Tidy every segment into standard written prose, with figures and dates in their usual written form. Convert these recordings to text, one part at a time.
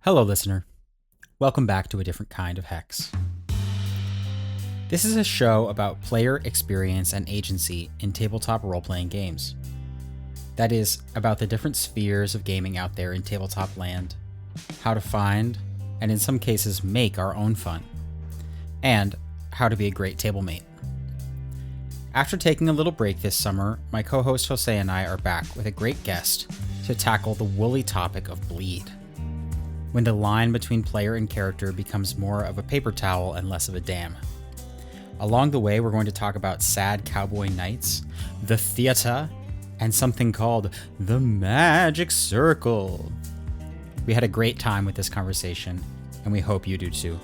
Hello, listener. Welcome back to a different kind of Hex. This is a show about player experience and agency in tabletop role-playing games. That is, about the different spheres of gaming out there in tabletop land, how to find, and in some cases make our own fun, and how to be a great table mate. After taking a little break this summer, my co-host Jose and I are back with a great guest to tackle the woolly topic of bleed, when the line between player and character becomes more of a paper towel and less of a dam. Along the way, we're going to talk about sad cowboy nights, the theater, and something called the magic circle. We had a great time with this conversation, and we hope you do too.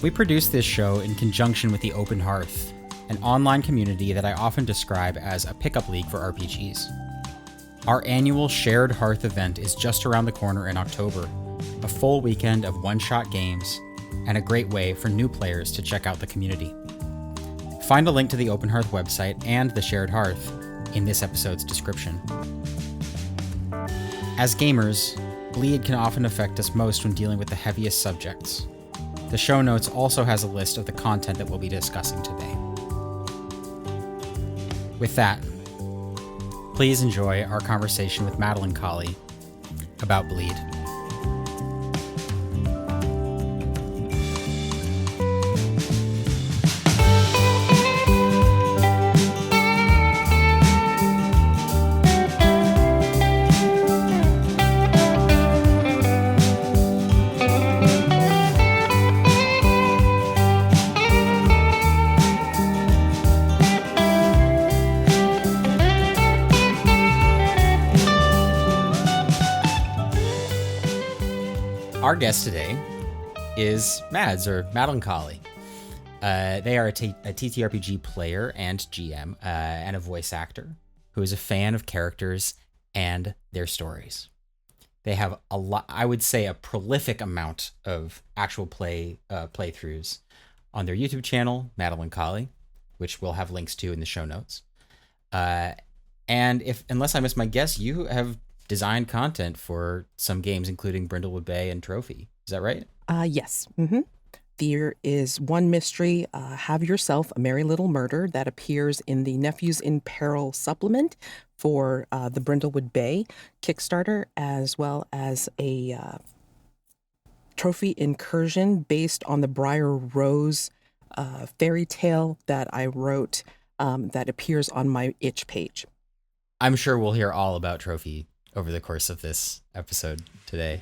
We produce this show in conjunction with the Open Hearth, an online community that I often describe as a pickup league for RPGs. Our annual Shared Hearth event is just around the corner in October, a full weekend of one-shot games, and a great way for new players to check out the community. Find a link to the Open Hearth website and the Shared Hearth in this episode's description. As gamers, bleed can often affect us most when dealing with the heaviest subjects. The show notes also has a list of the content that we'll be discussing today. With that, please enjoy our conversation with Madeline Colley about bleed. Our guest today is Mads, or Madeline Colley. They are a TTRPG player and GM and a voice actor who is a fan of characters and their stories. They have a lot, I would say a prolific amount of actual playthroughs on their YouTube channel, Madeline Colley, which we'll have links to in the show notes. And unless I miss my guess, you have designed content for some games, including Brindlewood Bay and Trophy. Is that right? Yes. Mm-hmm. There is one mystery, Have Yourself a Merry Little Murder, that appears in the Nephews in Peril supplement for the Brindlewood Bay Kickstarter, as well as a Trophy incursion based on the Briar Rose fairy tale that I wrote that appears on my itch page. I'm sure we'll hear all about Trophy over the course of this episode today.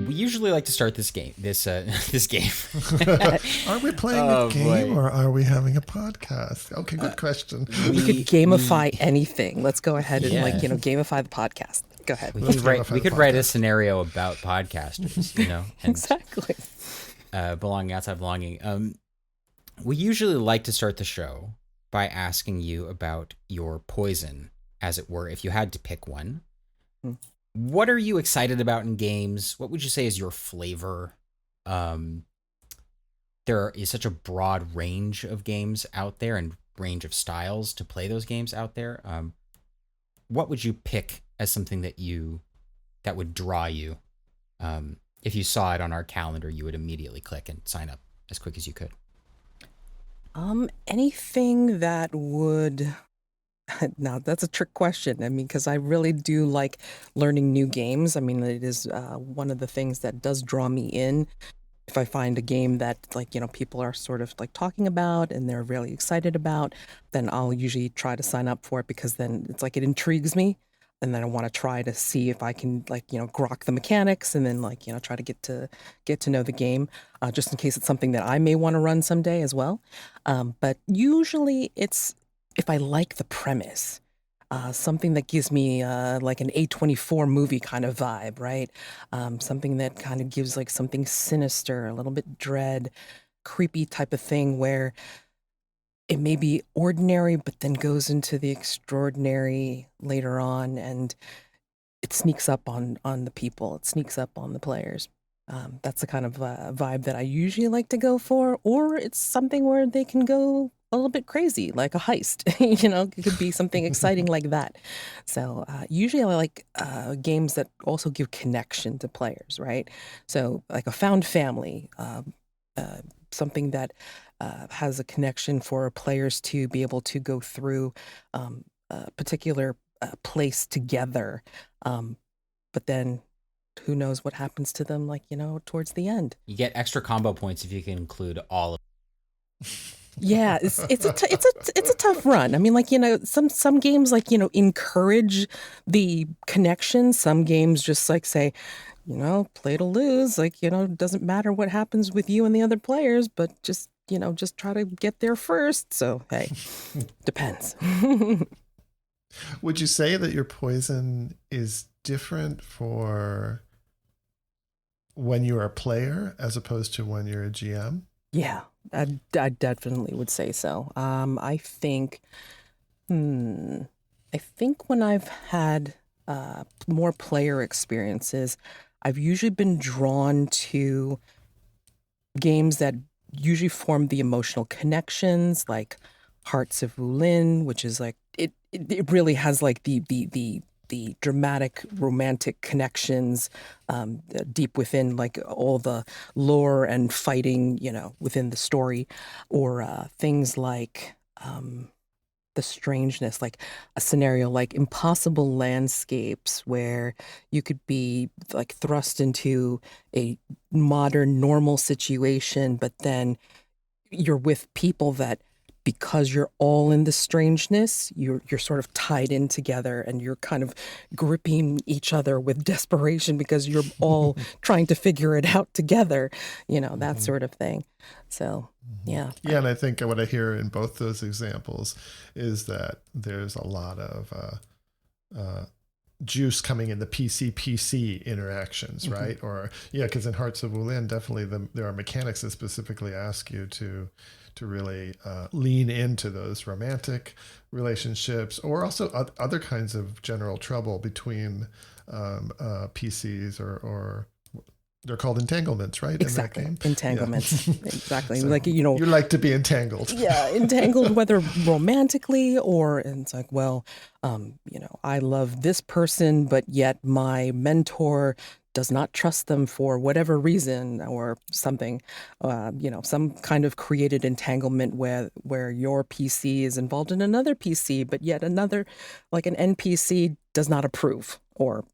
We usually like to start this game. This game. Are we playing a game or are we having a podcast? Okay, good question. We could gamify anything. Let's go ahead and gamify the podcast. Go ahead. We could write a scenario about podcasters, and exactly. Belonging outside belonging. We usually like to start the show by asking you about your poison, as it were, if you had to pick one. What are you excited about in games? What would you say is your flavor? There is such a broad range of games out there and range of styles to play those games out there. What would you pick as something that would draw you? If you saw it on our calendar, you would immediately click and sign up as quick as you could. Anything that would... Now, that's a trick question. I mean, because I really do like learning new games. I mean, it is one of the things that does draw me in. If I find a game that, people are sort of talking about and they're really excited about, then I'll usually try to sign up for it, because then it's it intrigues me. And then I want to try to see if I can grok the mechanics, and then try to get to know the game, just in case it's something that I may want to run someday as well. But usually it's if I like the premise, something that gives me like an A24 movie kind of vibe, right? Something that kind of gives something sinister, a little bit dread, creepy type of thing, where it may be ordinary, but then goes into the extraordinary later on. And it sneaks up on the people. It sneaks up on the players. That's the kind of vibe that I usually like to go for, or it's something where they can go a little bit crazy, like a heist. It could be something exciting like that. So usually I like games that also give connection to players, right? So like a found family, something that has a connection for players to be able to go through a particular place together. But then who knows what happens to them, like, towards the end. You get extra combo points if you can include all of Yeah, it's a tough run. I mean, like, some games, like, encourage the connection. Some games just like say, play to lose. Like, it doesn't matter what happens with you and the other players, but just try to get there first. So, hey, depends. Would you say that your poison is different for when you're a player as opposed to when you're a GM? Yeah, I definitely would say so. I think when I've had more player experiences, I've usually been drawn to games that usually form the emotional connections, like Hearts of Wulin, which is like it really has like the dramatic romantic connections deep within, like, all the lore and fighting, within the story, or things like the strangeness, like a scenario like Impossible Landscapes, where you could be like thrust into a modern normal situation, but then you're with people that, because you're all in the strangeness, you're sort of tied in together, and you're kind of gripping each other with desperation because you're all trying to figure it out together, that sort of thing. So, yeah. Yeah, and I think what I hear in both those examples is that there's a lot of juice coming in the PC interactions, right? Or, because in Hearts of Wulin, definitely there are mechanics that specifically ask you to really lean into those romantic relationships, or also other kinds of general trouble between PCs, or they're called entanglements, right? Exactly. In that game? Entanglements. Yeah. Exactly. So like, you like to be entangled. Yeah, entangled, whether romantically or, and it's like, well, I love this person, but yet my mentor does not trust them for whatever reason, or something, some kind of created entanglement where your PC is involved in another PC, but yet another, like an NPC, does not approve, or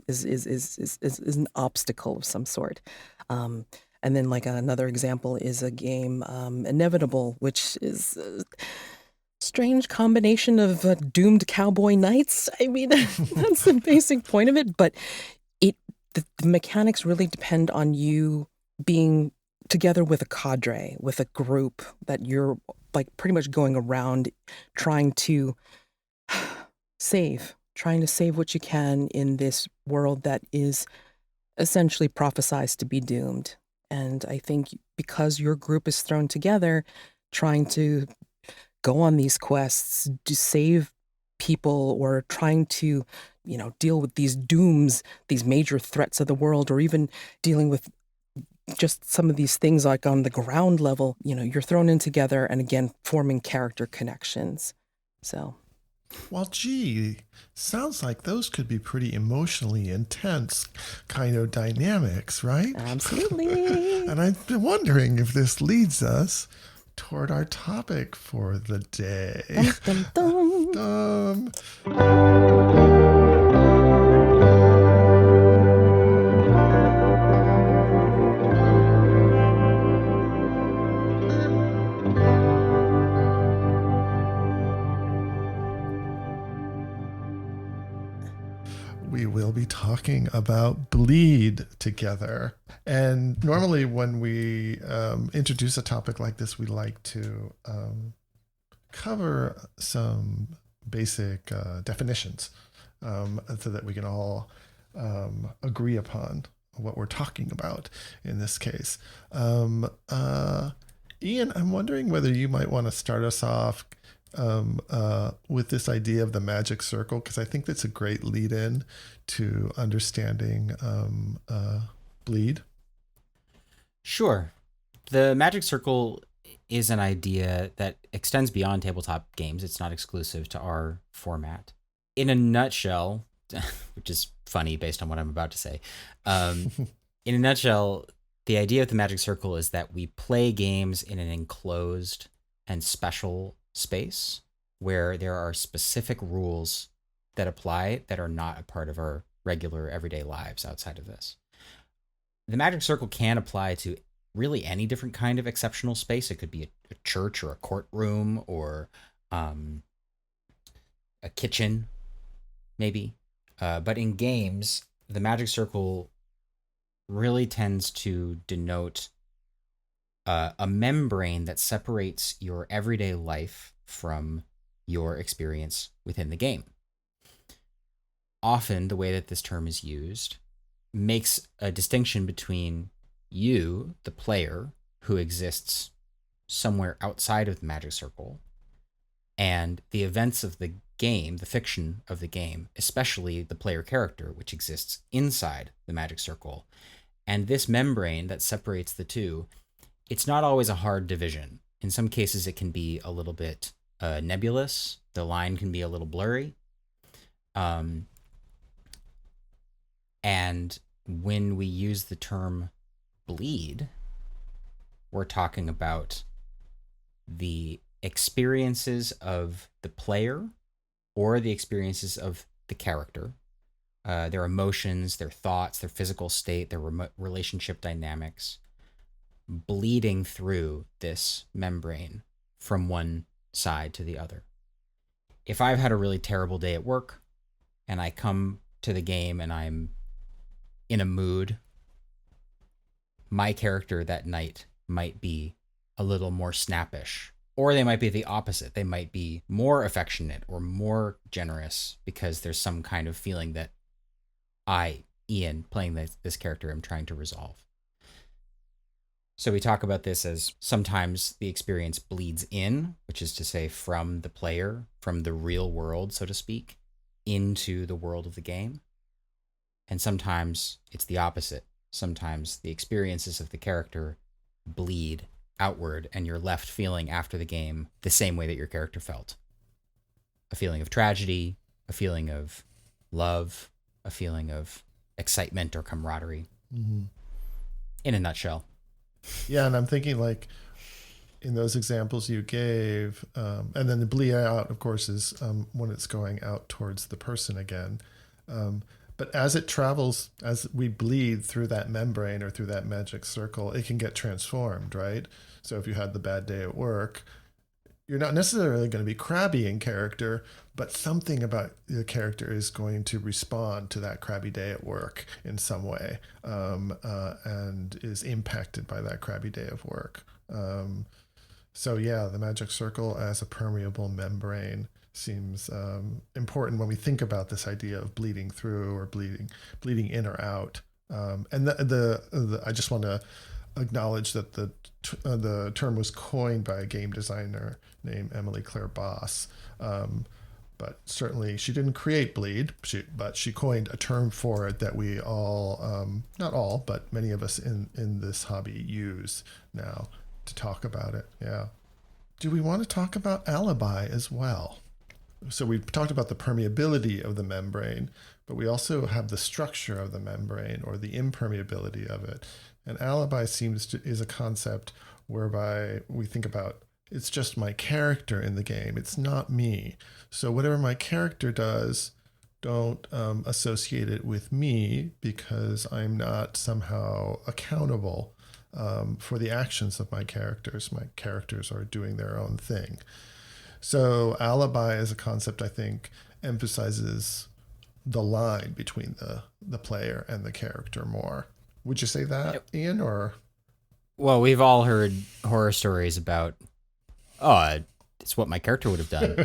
is an obstacle of some sort. And then, like, another example is a game, Inevitable, which is a strange combination of doomed cowboy knights. I mean, that's the basic point of it, but the mechanics really depend on you being together with a cadre, with a group that you're, like, pretty much going around trying to save what you can in this world that is essentially prophesized to be doomed. And I think because your group is thrown together, trying to go on these quests to save people, or trying to, deal with these dooms, these major threats of the world, or even dealing with just some of these things like on the ground level, you're thrown in together, and again, forming character connections. So. Well, gee, sounds like those could be pretty emotionally intense kind of dynamics, right? Absolutely. And I've been wondering if this leads us toward our topic for the day. Dum, dum, dum. We will be talking about bleed together. And normally when we introduce a topic like this, we like to cover some basic definitions so that we can all agree upon what we're talking about in this case. Ian, I'm wondering whether you might want to start us off with this idea of the magic circle, because I think that's a great lead in to understanding bleed. Sure. The magic circle is an idea that extends beyond tabletop games. It's not exclusive to our format. In a nutshell, which is funny based on what I'm about to say, in a nutshell, the idea of the magic circle is that we play games in an enclosed and special space where there are specific rules that apply that are not a part of our regular everyday lives outside of this. The magic circle can apply to really any different kind of exceptional space. It could be a church or a courtroom or a kitchen, maybe. But in games, the magic circle really tends to denote a membrane that separates your everyday life from your experience within the game. Often, the way that this term is used makes a distinction between you, the player, who exists somewhere outside of the magic circle, and the events of the game, the fiction of the game, especially the player character, which exists inside the magic circle. And this membrane that separates the two, it's not always a hard division. In some cases, it can be a little bit nebulous. The line can be a little blurry. And when we use the term bleed, we're talking about the experiences of the player or the experiences of the character, their emotions, their thoughts, their physical state, their relationship dynamics, bleeding through this membrane from one side to the other. If I've had a really terrible day at work and I come to the game and I'm in a mood, my character that night might be a little more snappish, or they might be the opposite. They might be more affectionate or more generous because there's some kind of feeling that I, Ian, playing this character, am trying to resolve. So we talk about this as sometimes the experience bleeds in, which is to say from the player, from the real world, so to speak, into the world of the game. And sometimes it's the opposite. Sometimes the experiences of the character bleed outward and you're left feeling after the game the same way that your character felt. A feeling of tragedy, a feeling of love, a feeling of excitement or camaraderie. Mm-hmm. In a nutshell. Yeah, and I'm thinking like in those examples you gave, and then the bleed out, of course, is when it's going out towards the person again. But as it travels, as we bleed through that membrane or through that magic circle, it can get transformed, right? So if you had the bad day at work, you're not necessarily going to be crabby in character, but something about the character is going to respond to that crabby day at work in some way, and is impacted by that crabby day of work. So yeah, the magic circle as a permeable membrane seems important when we think about this idea of bleeding through or bleeding in or out. And I just want to acknowledge that the term was coined by a game designer named Emily Claire Boss. But certainly she didn't create bleed, but she coined a term for it that we all, not all, but many of us in this hobby use now to talk about it. Yeah. Do we want to talk about Alibi as well? So we talked about the permeability of the membrane, but we also have the structure of the membrane or the impermeability of it. And Alibi is a concept whereby we think about it's just my character in the game. It's not me. So whatever my character does, don't associate it with me because I'm not somehow accountable for the actions of my characters. My characters are doing their own thing. So Alibi as a concept, I think, emphasizes the line between the player and the character more. Would you say that, Ian, or? Well, we've all heard horror stories about, it's what my character would have done.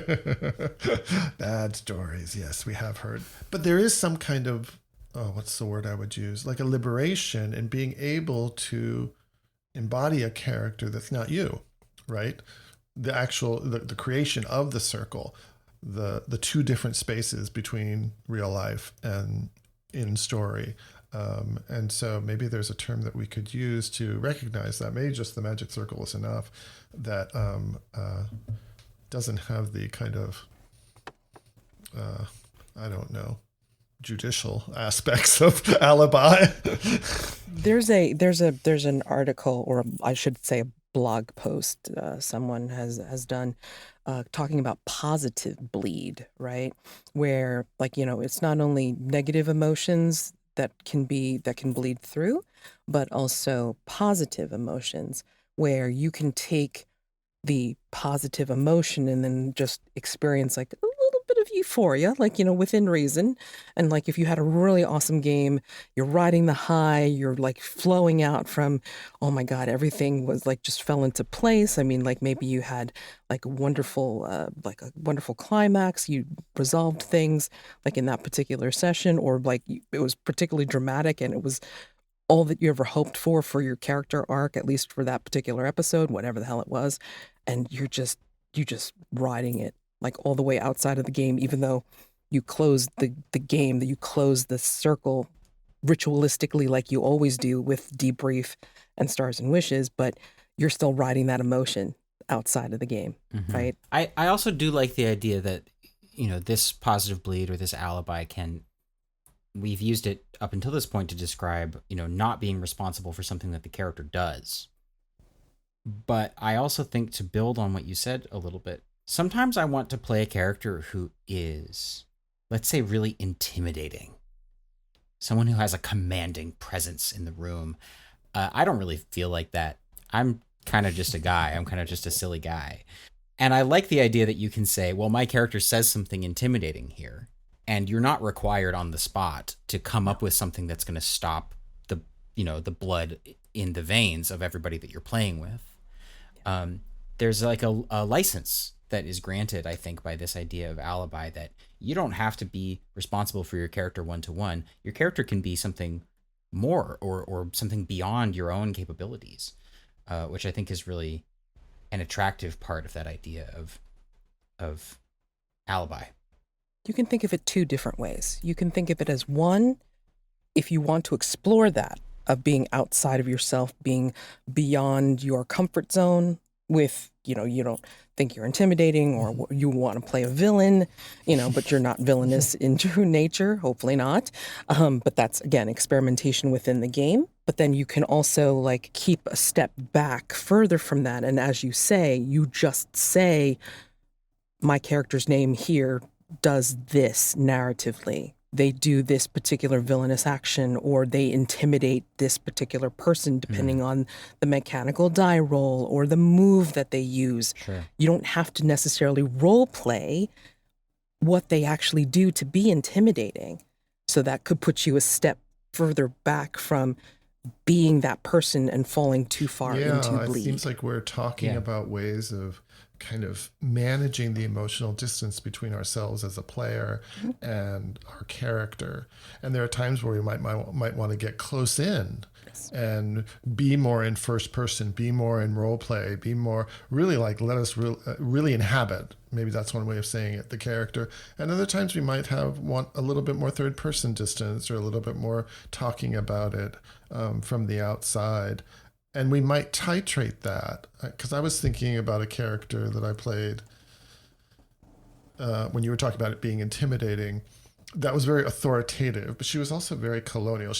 Bad stories, yes, we have heard. But there is some kind of, what's the word I would use? Like a liberation in being able to embody a character that's not you, right? the actual the creation of the circle, the two different spaces between real life and in story. And so maybe there's a term that we could use to recognize that. Maybe just the magic circle is enough, that doesn't have the kind of, I don't know, judicial aspects of Alibi. There's an article, or I should say a blog post someone has done talking about positive bleed, right? Where, like, it's not only negative emotions that can bleed through, but also positive emotions, where you can take the positive emotion and then just experience like a little bit of euphoria, like, within reason. And like, if you had a really awesome game, you're riding the high, you're like flowing out from, oh my God, everything was like just fell into place. I mean, like maybe you had like a wonderful climax, you resolved things like in that particular session, or like it was particularly dramatic and it was all that you ever hoped for your character arc, at least for that particular episode, whatever the hell it was. And you just riding it like all the way outside of the game, even though you closed the game, that you closed the circle ritualistically like you always do with debrief and stars and wishes, but you're still riding that emotion outside of the game, right? I also do like the idea that, this positive bleed or this alibi we've used it up until this point to describe, not being responsible for something that the character does. But I also think, to build on what you said a little bit, sometimes I want to play a character who is, let's say, really intimidating. Someone who has a commanding presence in the room. I don't really feel like that. I'm kind of just a guy. I'm kind of just a silly guy. And I like the idea that you can say, well, my character says something intimidating here, and you're not required on the spot to come up with something that's going to stop the blood in the veins of everybody that you're playing with. There's like a license that is granted, I think, by this idea of alibi, that you don't have to be responsible for your character one-to-one. Your character can be something more or something beyond your own capabilities, which I think is really an attractive part of that idea of alibi. You can think of it two different ways. You can think of it as one, if you want to explore that, of being outside of yourself, being beyond your comfort zone with, you don't think you're intimidating, or you want to play a villain, but you're not villainous in true nature, hopefully not. But that's, again, experimentation within the game. But then you can also like keep a step back further from that. And as you say, you just say, my character's name here does this narratively. They do this particular villainous action, or they intimidate this particular person, depending on the mechanical die roll or the move that they use. Sure. You don't have to necessarily role play what they actually do to be intimidating. So that could put you a step further back from being that person and falling too far into bleed. It seems like we're talking about ways of kind of managing the emotional distance between ourselves as a player and our character. And there are times where we might want to get close in and be more in first person, be more in role play, be more really like, let us really inhabit. Maybe that's one way of saying it, the character. And other times we might want a little bit more third person distance, or a little bit more talking about it from the outside. And we might titrate that, because I was thinking about a character that I played when you were talking about it being intimidating, that was very authoritative, but she was also very colonial.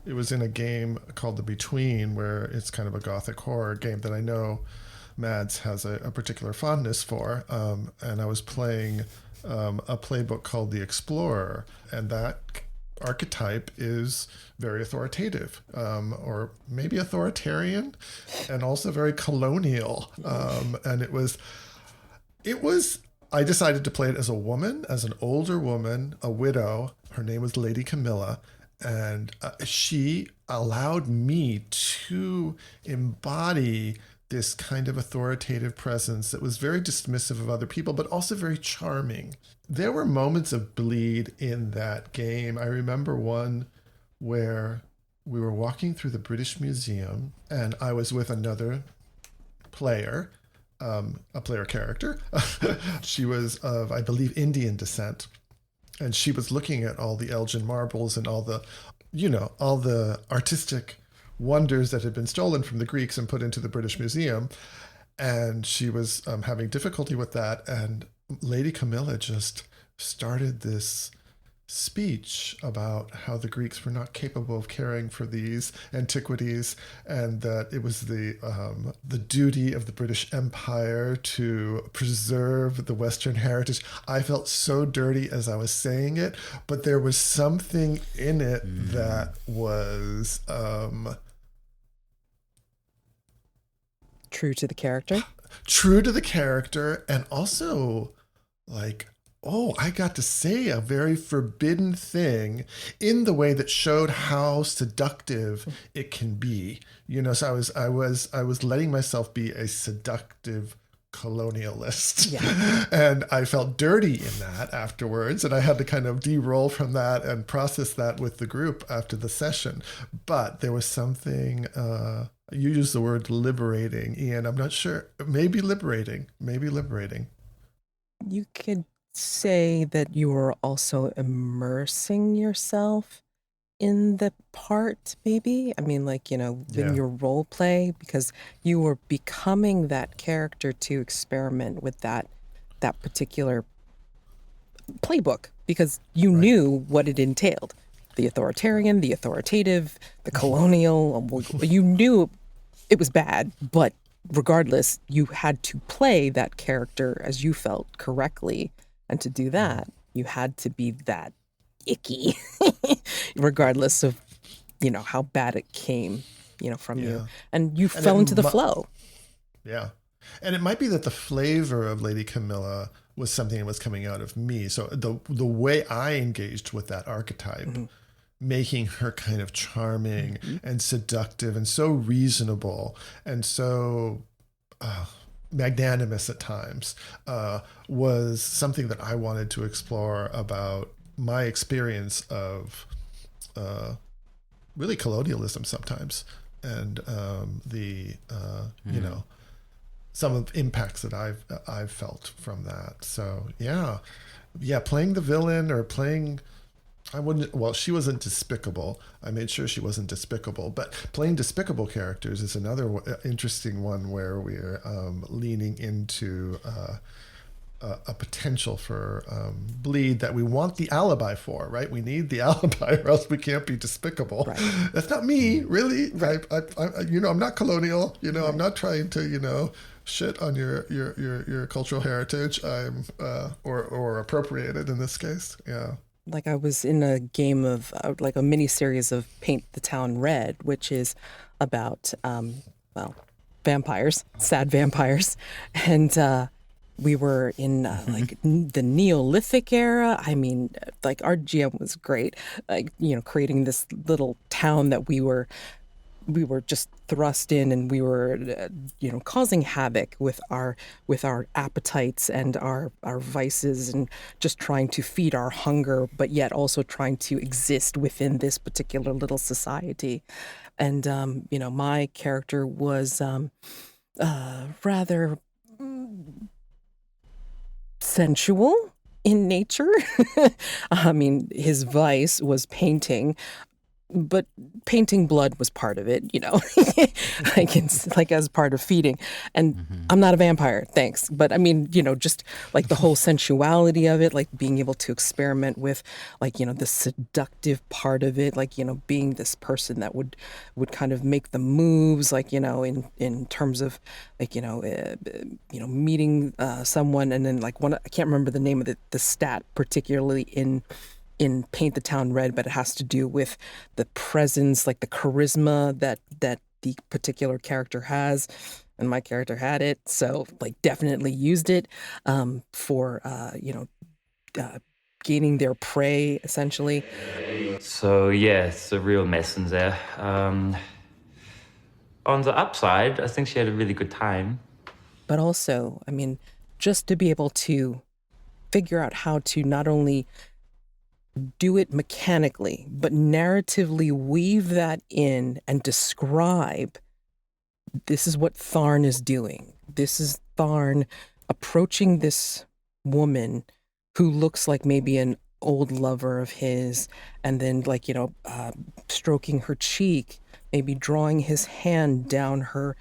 It was in a game called The Between, where it's kind of a gothic horror game that I know Mads has a particular fondness for. And I was playing a playbook called The Explorer, and that archetype is very authoritative, or maybe authoritarian, and also very colonial. And it was, I decided to play it as a woman, as an older woman, a widow. Her name was Lady Camilla. And she allowed me to embody this kind of authoritative presence that was very dismissive of other people, but also very charming. There were moments of bleed in that game. I remember one where we were walking through the British Museum, and I was with another player, a player character. She was of, I believe, Indian descent. And she was looking at all the Elgin marbles and all the, all the artistic wonders that had been stolen from the Greeks and put into the British Museum. And she was having difficulty with that. And Lady Camilla just started this speech about how the Greeks were not capable of caring for these antiquities, and that it was the duty of the British Empire to preserve the Western heritage. I felt so dirty as I was saying it, but there was something in it that was true to the character. True to the character, and also like, oh, I got to say a very forbidden thing in the way that showed how seductive it can be. So I was letting myself be a seductive colonialist. Yeah. And I felt dirty in that afterwards. And I had to kind of de-roll from that and process that with the group after the session. But there was something, you used the word liberating, Ian. I'm not sure. Maybe liberating. You could say that you were also immersing yourself in the part, maybe. I mean, like, in your role play, because you were becoming that character to experiment with that particular playbook, because you knew what it entailed. The authoritarian, the authoritative, the colonial. You knew it was bad, but regardless, you had to play that character as you felt correctly. And to do that, you had to be that icky, regardless of, how bad it came, from you. And you fell into the flow. Yeah. And it might be that the flavor of Lady Camilla was something that was coming out of me. So the way I engaged with that archetype, making her kind of charming and seductive and so reasonable and so magnanimous at times, was something that I wanted to explore about my experience of really colonialism sometimes, and some of the impacts that I've felt from that. So yeah, playing the villain or playing, she wasn't despicable. I made sure she wasn't despicable, but playing despicable characters is another interesting one where we're leaning into a potential for bleed that we want the alibi for, right? We need the alibi or else we can't be despicable. Right. That's not me, really. Right. I I'm not colonial. I'm not trying to, shit on your cultural heritage. I'm or appropriate it in this case. Yeah. Like I was in a game of like a mini series of Paint the Town Red, which is about vampires, sad vampires, and we were in like the Neolithic era. I mean, like our GM was great, like creating this little town that we were just thrust in, and we were causing havoc with our appetites and our vices, and just trying to feed our hunger, but yet also trying to exist within this particular little society. And my character was rather sensual in nature. I mean, his vice was painting, but painting blood was part of it, like as part of feeding. And I'm not a vampire, thanks. But I mean, just like the whole sensuality of it, like being able to experiment with, like, the seductive part of it, like, being this person that would kind of make the moves, like, in terms of, like, meeting someone, and then like I can't remember the name of the stat particularly in Paint the Town Red, but it has to do with the presence, like the charisma that the particular character has, and my character had it, so like definitely used it for gaining their prey, essentially. So yeah, it's a real mess in there. On the upside, I think she had a really good time. But also, I mean, just to be able to figure out how to not only do it mechanically, but narratively weave that in and describe, this is what Tharn is doing. this is Tharn approaching this woman who looks like maybe an old lover of his, and then like, stroking her cheek, maybe drawing his hand down her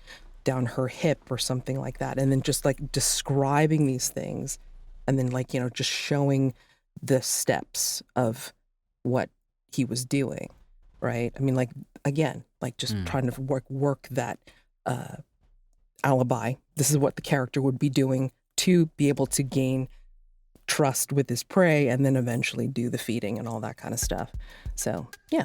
hip or something like that, and then just like describing these things, and then like, just showing the steps of what he was doing, right? I mean, like, again, like just trying to work that alibi. This is what the character would be doing to be able to gain trust with his prey, and then eventually do the feeding and all that kind of stuff. So yeah.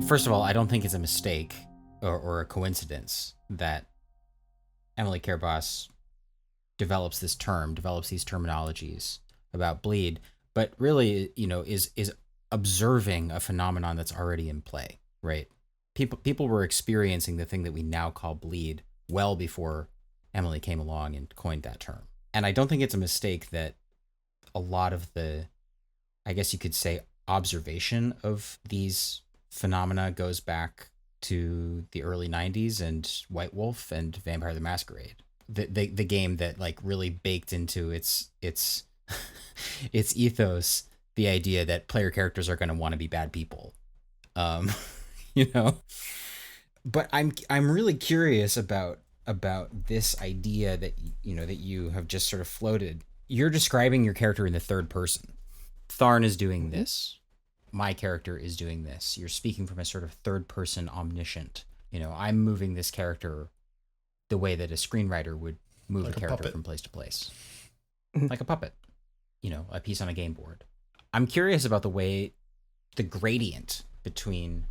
First of all, I don't think it's a mistake or a coincidence that Emily Cairboss develops these terminologies about bleed, but really, is observing a phenomenon that's already in play, right? People were experiencing the thing that we now call bleed well before Emily came along and coined that term. And I don't think it's a mistake that a lot of the, I guess you could say, observation of these phenomena goes back to the early 90s and White Wolf and Vampire the Masquerade, the game that like really baked into its its ethos the idea that player characters are going to want to be bad people. But I'm really curious about this idea that that you have just sort of floated. You're describing your character in the third person. Tharn is doing this. My character is doing this. You're speaking from a sort of third person omniscient. I'm moving this character the way that a screenwriter would move like a character puppet from place to place. Like a puppet, a piece on a game board. I'm curious about the gradient between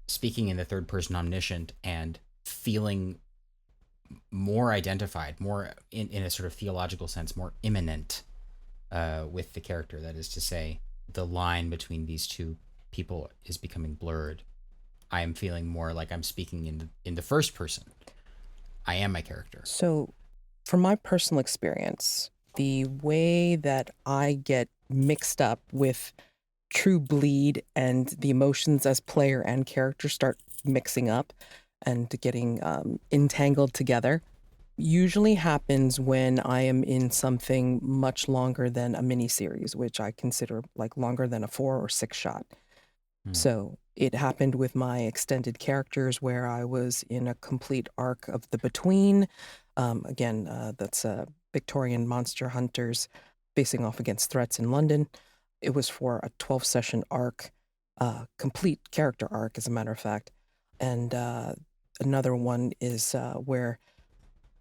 speaking in the third person omniscient and feeling more identified, more in a sort of theological sense, more immanent with the character. That is to say, the line between these two people is becoming blurred. I am feeling more like I'm speaking in the first person. I am my character. So, from my personal experience, the way that I get mixed up with true bleed and the emotions as player and character start mixing up and getting entangled together usually happens when I am in something much longer than a mini series, which I consider like longer than a 4 or 6 shot. So it happened with my extended characters where I was in a complete arc of the Between. That's Victorian monster hunters facing off against threats in London. It was for a 12-session arc, complete character arc, as a matter of fact. And another one is where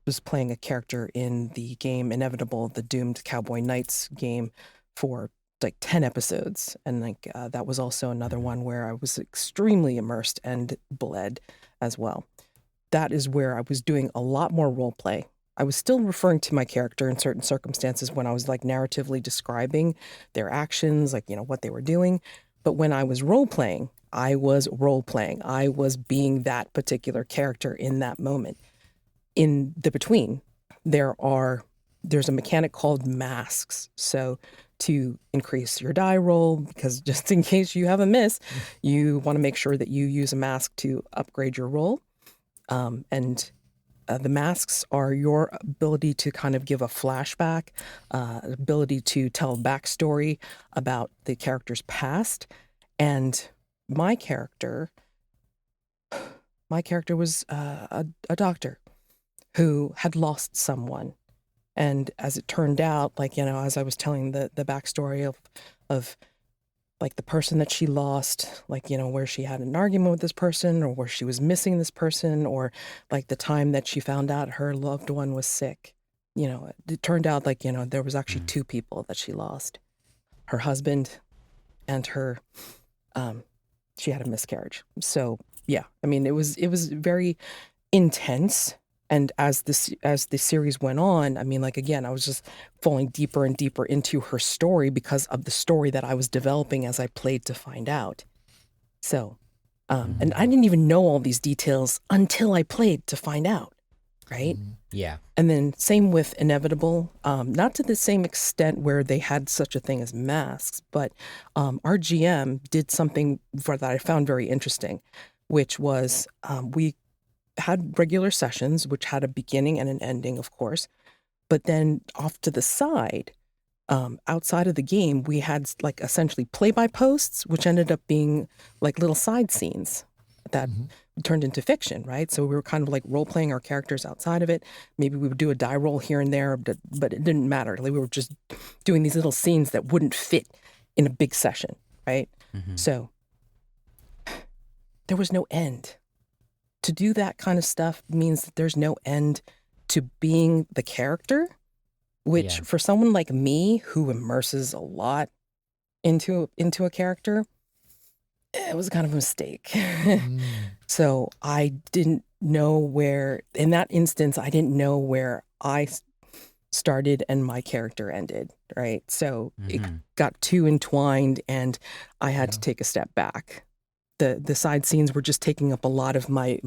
was playing a character in the game Inevitable, the Doomed Cowboy Knights game, for like 10 episodes. And like that was also another one where I was extremely immersed and bled as well. That is where I was doing a lot more role play. I was still referring to my character in certain circumstances when I was like narratively describing their actions, like, what they were doing. But when I was role playing, I was role playing. I was being that particular character in that moment. In the Between, there's a mechanic called masks. So to increase your die roll, because just in case you have a miss, you want to make sure that you use a mask to upgrade your roll. The masks are your ability to kind of give a flashback, ability to tell a backstory about the character's past. And my character was a doctor who had lost someone. And as it turned out, like, as I was telling the backstory of like the person that she lost, like, where she had an argument with this person, or where she was missing this person, or like the time that she found out her loved one was sick. It turned out like, there was actually 2 people that she lost. Her husband and her, she had a miscarriage. So yeah, I mean, it was very intense. And as the series went on, I mean, like, again, I was just falling deeper and deeper into her story because of the story that I was developing as I played to find out. So And I didn't even know all these details until I played to find out, right? Yeah. And then same with Inevitable, not to the same extent where they had such a thing as masks, but our GM did something that I found very interesting, which was we had regular sessions, which had a beginning and an ending, of course, but then off to the side, outside of the game, we had like essentially play-by-posts, which ended up being like little side scenes that turned into fiction, right? So we were kind of like role-playing our characters outside of it. Maybe we would do a die roll here and there, but it didn't matter. Like we were just doing these little scenes that wouldn't fit in a big session, right? So there was no end. To do that kind of stuff means that there's no end to being the character, which for someone like me who immerses a lot into a character, it was kind of a mistake. So I didn't know where, in that instance, I didn't know where I started and my character ended, right? So it got too entwined and I had to take a step back. The side scenes were just taking up a lot of my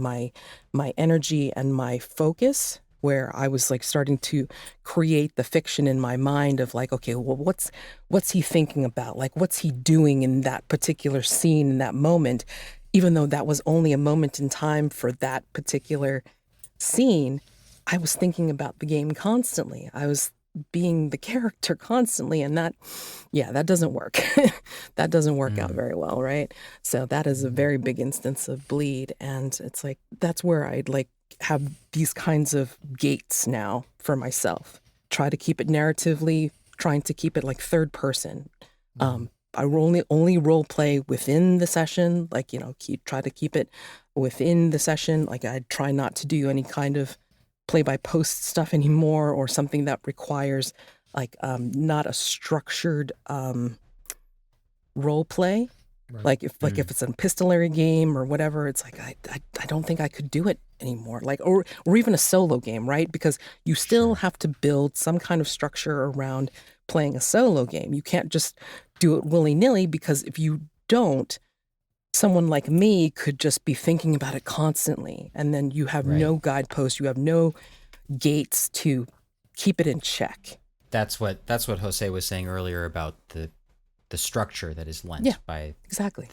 energy and my focus, where I was like starting to create the fiction in my mind of like, okay, well, what's he thinking about? Like, what's he doing in that particular scene, in that moment? Even though that was only a moment in time for that particular scene, I was thinking about the game constantly. I was being the character constantly, and that doesn't work. That doesn't work out very well, right? So that is a very big instance of bleed, and it's like that's where I'd like have these kinds of gates now for myself. Try to keep it narratively, trying to keep it like third person. I only role play within the session, like, you know, try to keep it within the session. Like I try not to do any kind of play-by-post stuff anymore, or something that requires like not a structured role play. Right. Like if it's an epistolary game or whatever, it's like I don't think I could do it anymore. Like or even a solo game, right? Because you still have to build some kind of structure around playing a solo game. You can't just do it willy-nilly, because if you don't, someone like me could just be thinking about it constantly, and then you have no guideposts, you have no gates to keep it in check. That's what Jose was saying earlier about the structure that is lent by exactly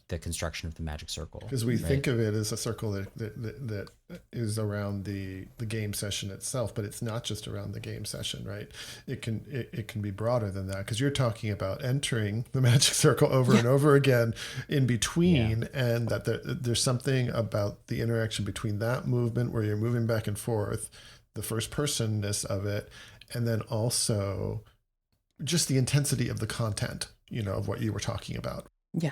the construction of the magic circle. Because we think of it as a circle that is around the game session itself, but it's not just around the game session, right? It can be broader than that, because you're talking about entering the magic circle over and over again in between, and that there's something about the interaction between that movement where you're moving back and forth, the first personness of it, and then also just the intensity of the content, you know, of what you were talking about. Yeah.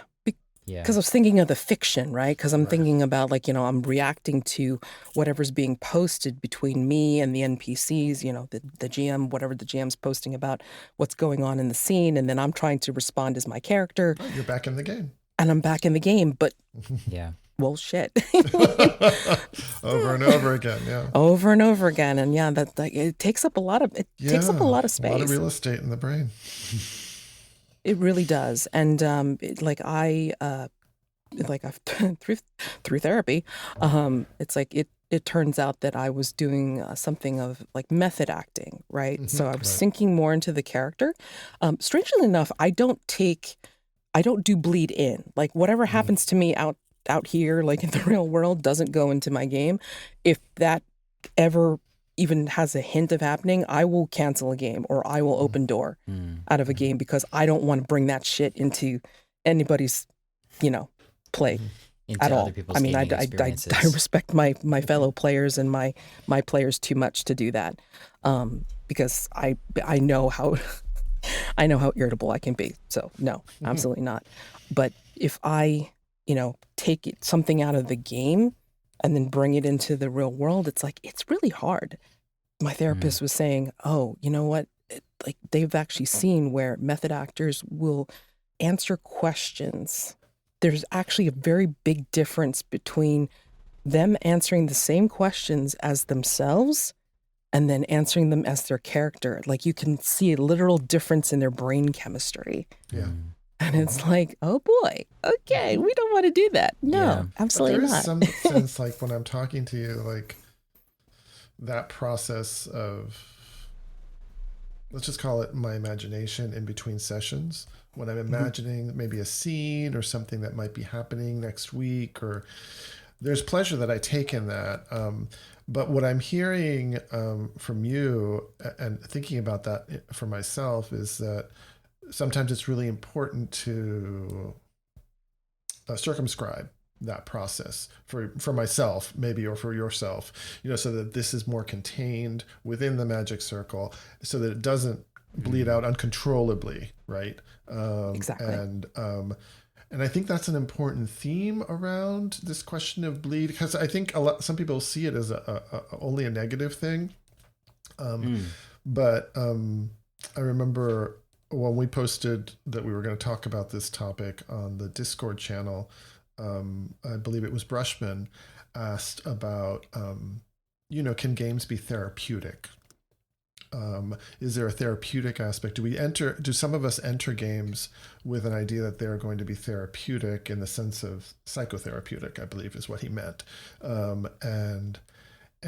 Because I was thinking of the fiction, right? Because I'm thinking about, like, you know, I'm reacting to whatever's being posted between me and the NPCs, you know, the GM, whatever the GM's posting about what's going on in the scene. And then I'm trying to respond as my character. Oh, you're back in the game. And I'm back in the game, but well, shit. Over and over again, Over and over again. And that it takes up a lot of takes up a lot of space. A lot of real estate in the brain. It really does. And through therapy, it's like it turns out that I was doing something of like method acting, right? So I was sinking more into the character. Strangely enough, I don't do bleed in. Like whatever happens to me out here, like in the real world, doesn't go into my game. If that ever even has a hint of happening, I will cancel a game, or I will open door out of a game, because I don't want to bring that shit into anybody's, you know, play into at all. Other people's I mean, I respect my fellow players and my players too much to do that, because I know how I know how irritable I can be. So no, absolutely not. But if I, you know, take something out of the game and then bring it into the real world, it's like, it's really hard. My therapist was saying, oh, you know what? Like they've actually seen where method actors will answer questions. There's actually a very big difference between them answering the same questions as themselves and then answering them as their character. Like you can see a literal difference in their brain chemistry. Yeah. And And it's like, oh boy, okay, we don't want to do that. No, Yeah. absolutely But there not. is some sense, like when I'm talking to you, like that process of, let's just call it my imagination in between sessions, when I'm imagining maybe a scene or something that might be happening next week, or there's pleasure that I take in that. But what I'm hearing from you and thinking about that for myself is that sometimes it's really important to circumscribe that process for myself, maybe, or for yourself, so that this is more contained within the magic circle, so that it doesn't bleed out uncontrollably, right? Exactly. And I think that's an important theme around this question of bleed, because I think some people see it as only a negative thing. But I remember when we posted that we were going to talk about this topic on the Discord channel, I believe it was Brushman asked about, can games be therapeutic? Is there a therapeutic aspect? Do some of us enter games with an idea that they're going to be therapeutic in the sense of psychotherapeutic, I believe is what he meant. And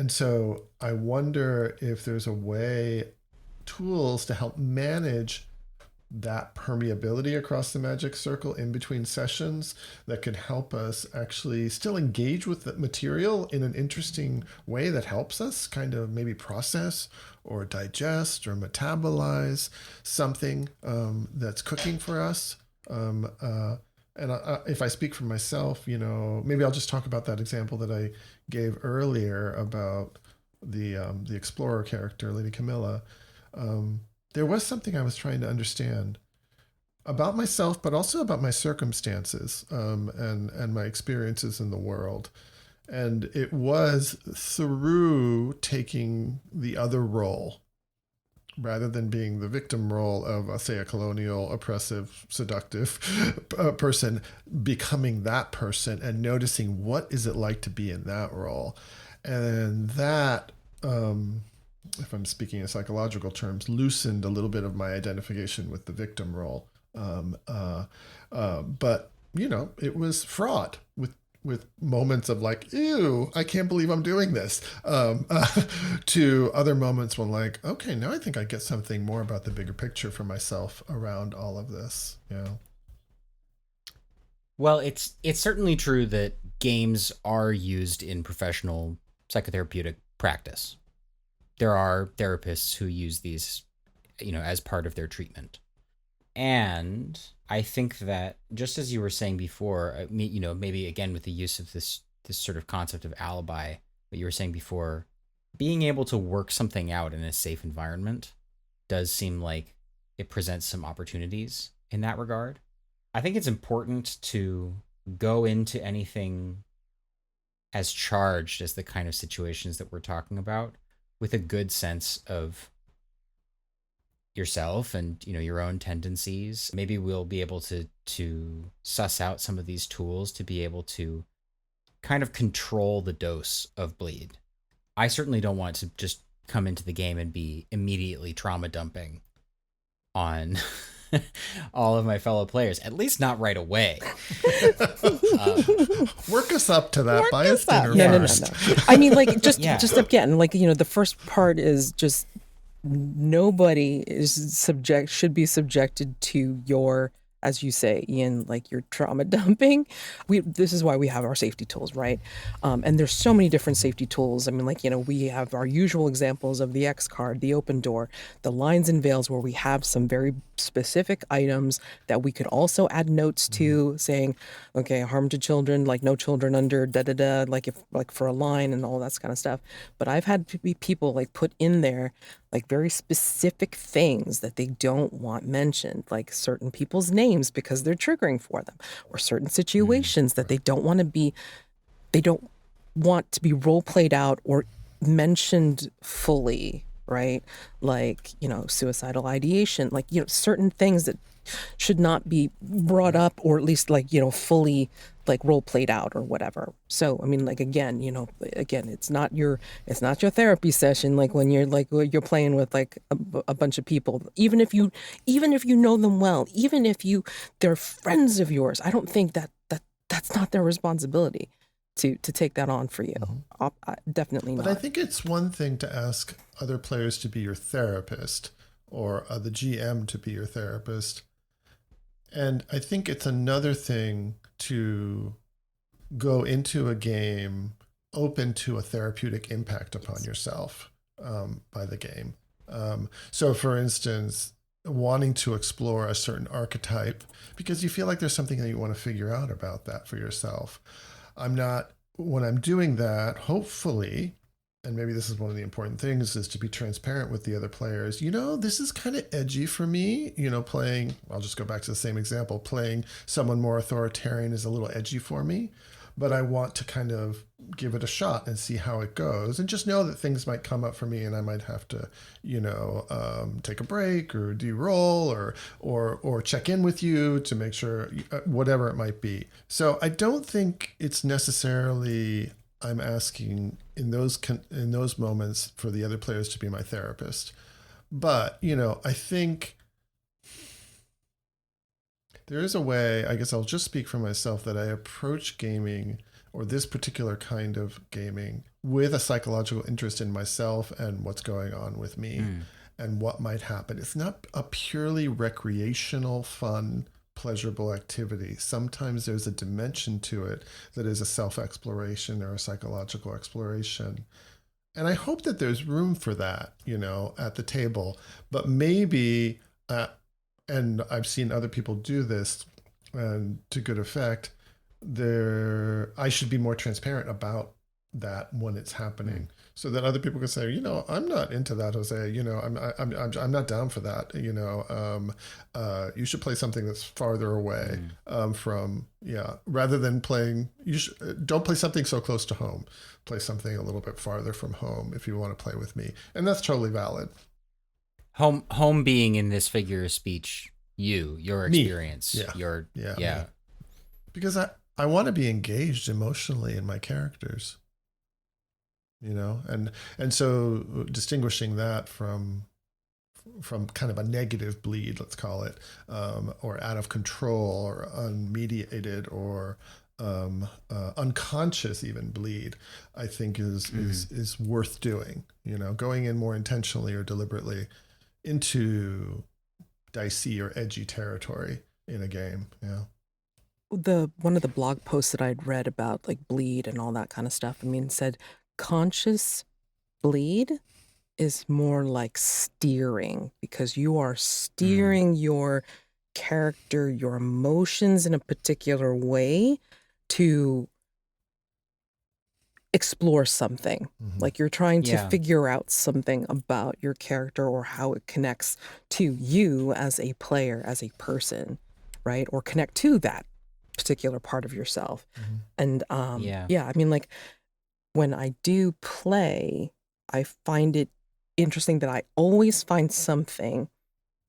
so I wonder if there's a way, tools to help manage that permeability across the magic circle in between sessions that could help us actually still engage with the material in an interesting way that helps us kind of maybe process or digest or metabolize something that's cooking for us. If I speak for myself, maybe I'll just talk about that example that I gave earlier about the explorer character, Lady Camilla. There was something I was trying to understand about myself, but also about my circumstances and my experiences in the world. And it was through taking the other role, rather than being the victim role of, say, a colonial, oppressive, seductive person, becoming that person and noticing what is it like to be in that role. And that, if I'm speaking in psychological terms, loosened a little bit of my identification with the victim role. But, it was fraught with moments of like, ew, I can't believe I'm doing this, to other moments when like, okay, now I think I get something more about the bigger picture for myself around all of this. Well, it's certainly true that games are used in professional psychotherapeutic practice. There are therapists who use these, as part of their treatment. And I think that, just as you were saying before, maybe again with the use of this sort of concept of alibi, what you were saying before, being able to work something out in a safe environment does seem like it presents some opportunities in that regard. I think it's important to go into anything as charged as the kind of situations that we're talking about with a good sense of yourself and your own tendencies. Maybe we'll be able to suss out some of these tools to be able to kind of control the dose of bleed. I certainly don't want to just come into the game and be immediately trauma dumping on all of my fellow players, at least not right away. Work us up to that. Buy us dinner first. No. I mean, like, just again, like, the first part is just nobody should be subjected to your, as you say, Ian, like your trauma dumping. This is why we have our safety tools, right? And there's so many different safety tools. I mean, like, we have our usual examples of the X card, the open door, the lines and veils, where we have some very specific items that we could also add notes to, saying, okay, harm to children, like no children under like for a line and all that kind of stuff. But I've had people like put in there like very specific things that they don't want mentioned, like certain people's names because they're triggering for them, or certain situations that they don't want to be role played out or mentioned fully, right? Like, suicidal ideation, like, certain things that should not be brought up, or at least like, fully like role played out or whatever. So I mean, like again, it's not your therapy session like when you're playing with like a bunch of people. Even if you know them well, even if they're friends of yours, I don't think that's not their responsibility to take that on for you. Definitely not. But I think it's one thing to ask other players to be your therapist or the GM to be your therapist. And I think it's another thing to go into a game open to a therapeutic impact upon yourself by the game. So for instance, wanting to explore a certain archetype because you feel like there's something that you want to figure out about that for yourself. When I'm doing that, hopefully, and maybe this is one of the important things, is to be transparent with the other players. This is kind of edgy for me, playing, I'll just go back to the same example, playing someone more authoritarian is a little edgy for me, but I want to kind of give it a shot and see how it goes and just know that things might come up for me and I might have to, take a break or de-roll or check in with you to make sure, whatever it might be. So I don't think it's necessarily I'm asking in those moments for the other players to be my therapist. But, I think there is a way, I guess I'll just speak for myself, that I approach gaming or this particular kind of gaming with a psychological interest in myself and what's going on with me and what might happen. It's not a purely recreational, fun, pleasurable activity. Sometimes there's a dimension to it that is a self-exploration or a psychological exploration. And I hope that there's room for that, at the table. But maybe, and I've seen other people do this and to good effect, I should be more transparent about that when it's happening so that other people can say, I'm not into that, Jose, I'm not down for that. You should play something that's farther away rather than playing, don't play something so close to home, play something a little bit farther from home if you want to play with me. And that's totally valid. Home being in this figure of speech, your experience, me. Because I want to be engaged emotionally in my characters. And so distinguishing that from kind of a negative bleed, let's call it, or out of control or unmediated or unconscious even bleed, I think is worth doing. Going in more intentionally or deliberately into dicey or edgy territory in a game. One of the blog posts that I'd read about like bleed and all that kind of stuff, said conscious bleed is more like steering, because you are steering your character, your emotions in a particular way to explore something. Like you're trying to figure out something about your character or how it connects to you as a player, as a person, right? Or connect to that particular part of yourself. And like when I do play, I find it interesting that I always find something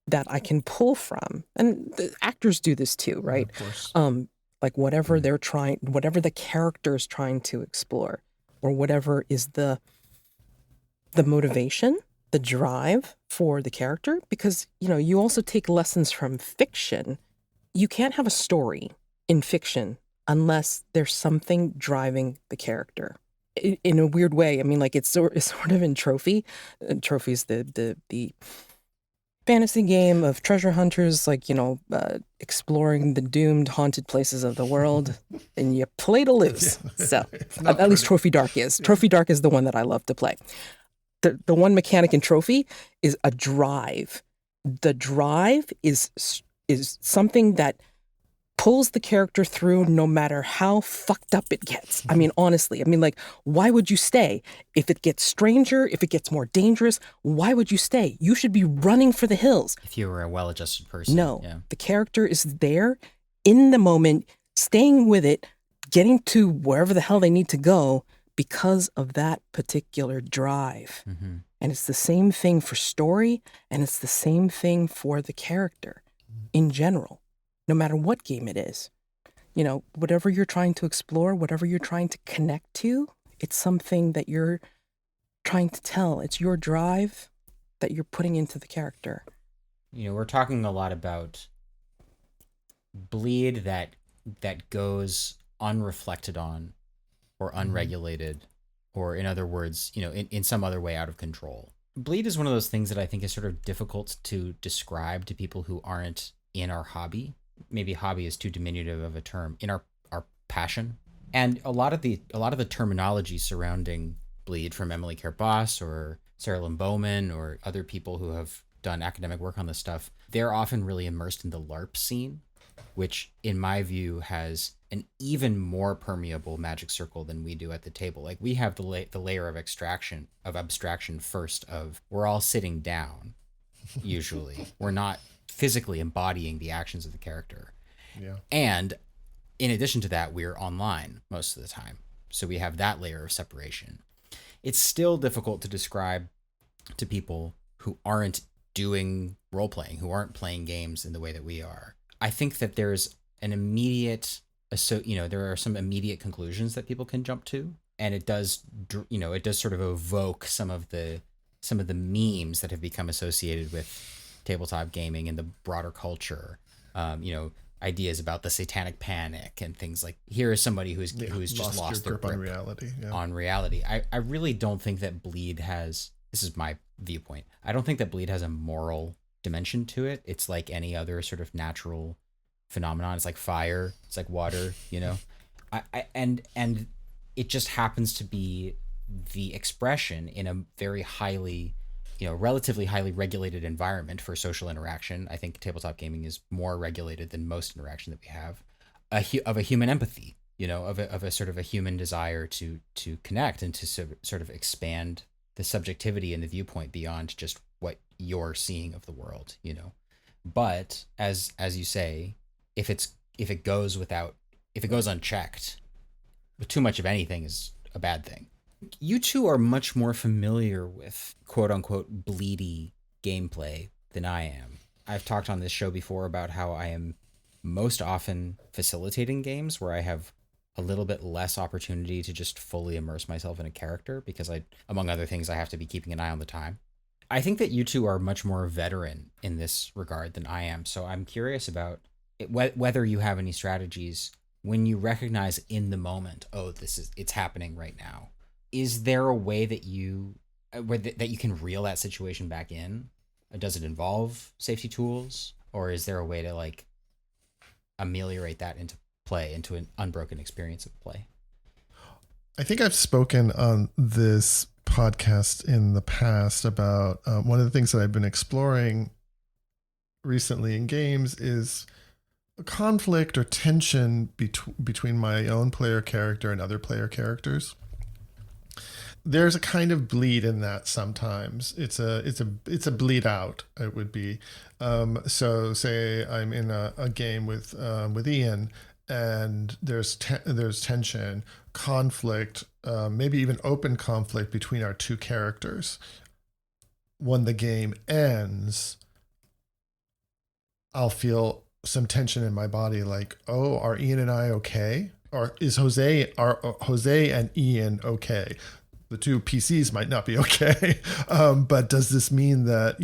that I can pull from. And the actors do this too, right? Yeah, of course. Like whatever whatever the character is trying to explore, or whatever is the motivation, the drive for the character. Because, you also take lessons from fiction. You can't have a story in fiction unless there's something driving the character. In a weird way, it's sort of in Trophy. Trophy's the fantasy game of treasure hunters, exploring the doomed, haunted places of the world, and you play to lose. So at least Trophy Dark is. Trophy Dark is the one that I love to play. The one mechanic in Trophy is a drive. The drive is something that pulls the character through no matter how fucked up it gets. Honestly, why would you stay? If it gets stranger, if it gets more dangerous, why would you stay? You should be running for the hills. If you were a well-adjusted person. No, the character is there in the moment, staying with it, getting to wherever the hell they need to go because of that particular drive. And it's the same thing for story, and it's the same thing for the character in general. No matter what game it is, whatever you're trying to explore, whatever you're trying to connect to, it's something that you're trying to tell. It's your drive that you're putting into the character. We're talking a lot about bleed that goes unreflected on or unregulated, or in other words, in some other way out of control. Bleed is one of those things that I think is sort of difficult to describe to people who aren't in our hobby. Maybe hobby is too diminutive of a term. In our passion. And a lot of the terminology surrounding bleed from Emily Care-Boss or Sarah Lynn Bowman or other people who have done academic work on this stuff, they're often really immersed in the LARP scene, which in my view has an even more permeable magic circle than we do at the table. Like, we have the layer of abstraction first of we're all sitting down. Usually we're not physically embodying the actions of the character. Yeah. And in addition to that, we're online most of the time. So we have that layer of separation. It's still difficult to describe to people who aren't doing role-playing, who aren't playing games in the way that we are. I think that there's an immediate, there are some immediate conclusions that people can jump to. And it does sort of evoke some of the memes that have become associated with tabletop gaming and the broader culture. Ideas about the satanic panic and things like, here is somebody who's just lost their grip on reality. I really don't think that bleed has, this is my viewpoint, I don't think that bleed has a moral dimension to it. It's like any other sort of natural phenomenon. It's like fire, it's like water, and it just happens to be the expression in a very highly, relatively highly regulated environment for social interaction. I think tabletop gaming is more regulated than most interaction that we have, of a human empathy, of a sort of a human desire to connect and to sort of expand the subjectivity and the viewpoint beyond just what you're seeing of the world, But as you say, if it goes unchecked, but too much of anything is a bad thing. You two are much more familiar with quote unquote bleedy gameplay than I am. I've talked on this show before about how I am most often facilitating games where I have a little bit less opportunity to just fully immerse myself in a character because among other things, I have to be keeping an eye on the time. I think that you two are much more veteran in this regard than I am. So I'm curious about whether you have any strategies when you recognize in the moment, it's happening right now. Is there a way that you can reel that situation back in? Does it involve safety tools, or is there a way to like ameliorate that into play, into an unbroken experience of play? I think I've spoken on this podcast in the past about one of the things that I've been exploring recently in games is conflict or tension between my own player character and other player characters. There's a kind of bleed in that sometimes. It's a bleed out, it would be. So say I'm in a game with Ian, and there's tension, conflict, maybe even open conflict between our two characters. When the game ends, I'll feel some tension in my body, like, oh, are Ian and I okay? Or are Jose and Ian okay? The two PCs might not be okay, but does this mean that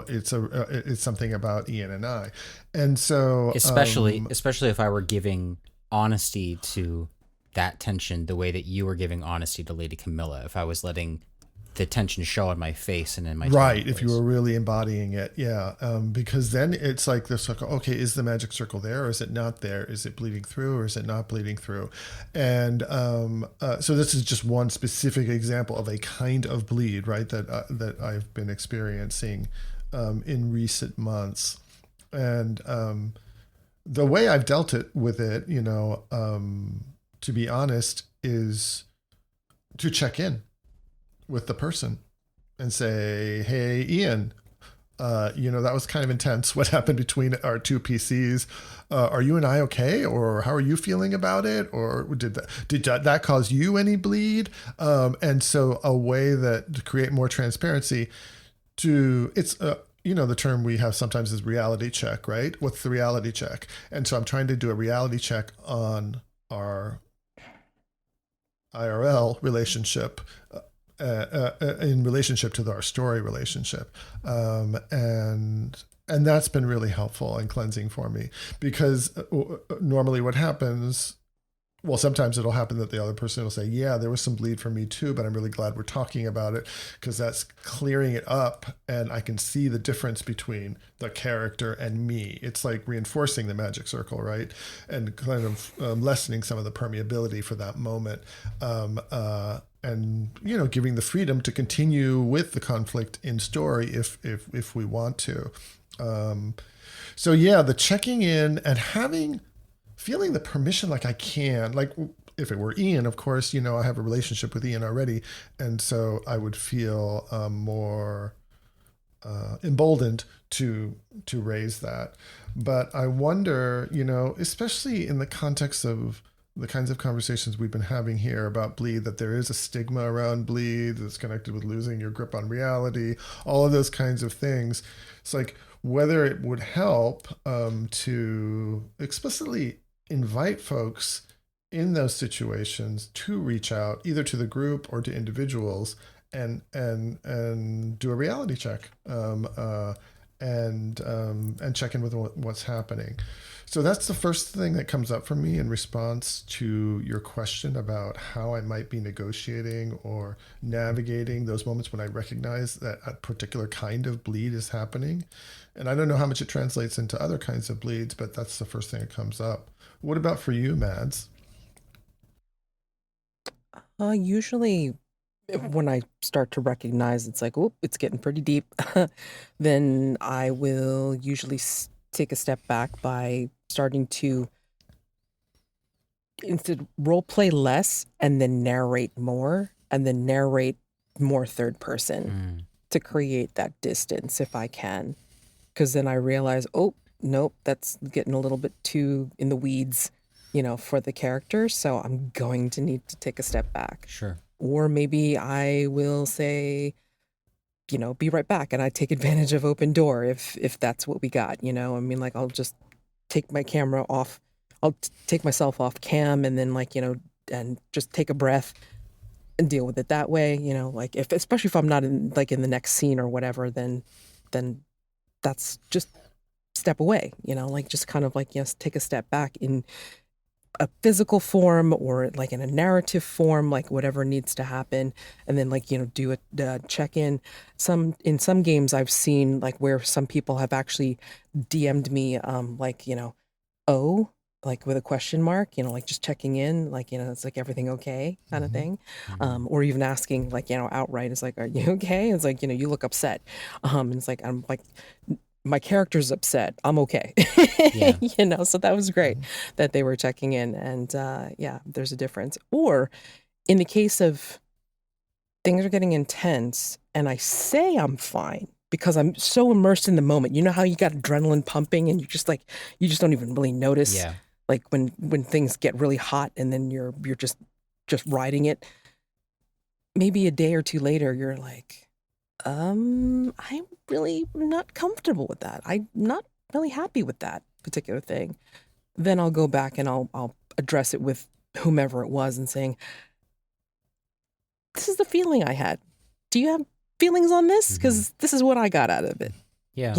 it's something about Ian and I? And so, especially if I were giving honesty to that tension the way that you were giving honesty to Lady Camilla, if I was letting the tension show on my face and in my right, if you were really embodying it, yeah, because then it's like this, like, okay, is the magic circle there or is it not there? Is it bleeding through or is it not bleeding through? And so this is just one specific example of a kind of bleed, right, that I've been experiencing in recent months. And the way I've dealt with it, to be honest, is to check in with the person and say, hey, Ian, that was kind of intense. What happened between our two PCs? Are you and I okay? Or how are you feeling about it? Or did that cause you any bleed? And so a way that to create more transparency the term we have sometimes is reality check, right? What's the reality check? And so I'm trying to do a reality check on our IRL relationship in relationship to our story relationship. And that's been really helpful and cleansing for me, because normally what happens, well, sometimes it'll happen that the other person will say, yeah, there was some bleed for me too, but I'm really glad we're talking about it, because that's clearing it up and I can see the difference between the character and me. It's like reinforcing the magic circle, right? And kind of lessening some of the permeability for that moment. And giving the freedom to continue with the conflict in story if we want to. So yeah, the checking in and feeling the permission, like I can, like if it were Ian, of course, I have a relationship with Ian already. And so I would feel more emboldened to raise that. But I wonder, especially in the context of the kinds of conversations we've been having here about bleed, that there is a stigma around bleed that's connected with losing your grip on reality, all of those kinds of things. It's like whether it would help to explicitly invite folks in those situations to reach out either to the group or to individuals and do a reality check and check in with what's happening. So that's the first thing that comes up for me in response to your question about how I might be negotiating or navigating those moments when I recognize that a particular kind of bleed is happening. And I don't know how much it translates into other kinds of bleeds, but that's the first thing that comes up. What about for you, Mads? Usually when I start to recognize it's like, oh, it's getting pretty deep, then I will usually take a step back by starting to instead role play less and then narrate more third person to create that distance if I can. Because then I realize, oh, nope, that's getting a little bit too in the weeds, for the character. So I'm going to need to take a step back. Sure. Or maybe I will say, be right back, and I take advantage of open door if that's what we got. Like I'll just take my camera off. I'll take myself off cam and then and just take a breath and deal with it that way. Like especially if I'm not in the next scene or whatever, then that's just step away. Just kind of take a step back in a physical form or in a narrative form, whatever needs to happen, and then do a check-in. In some games I've seen where some people have actually DM'd me with a question mark, just checking in, it's everything okay kind of thing. Or even asking outright, it's are you okay? It's you look upset. And it's I'm my character's upset. I'm okay. Yeah. So that was great that they were checking in. And there's a difference. Or in the case of things are getting intense and I say I'm fine because I'm so immersed in the moment. You know how you got adrenaline pumping and you just don't even really notice when things get really hot and then you're just riding it. Maybe a day or two later, you're I'm really not comfortable with that. I'm not really happy with that particular thing. Then I'll go back and I'll address it with whomever it was and saying, this is the feeling I had. Do you have feelings on this? Because this is what I got out of it. Yeah.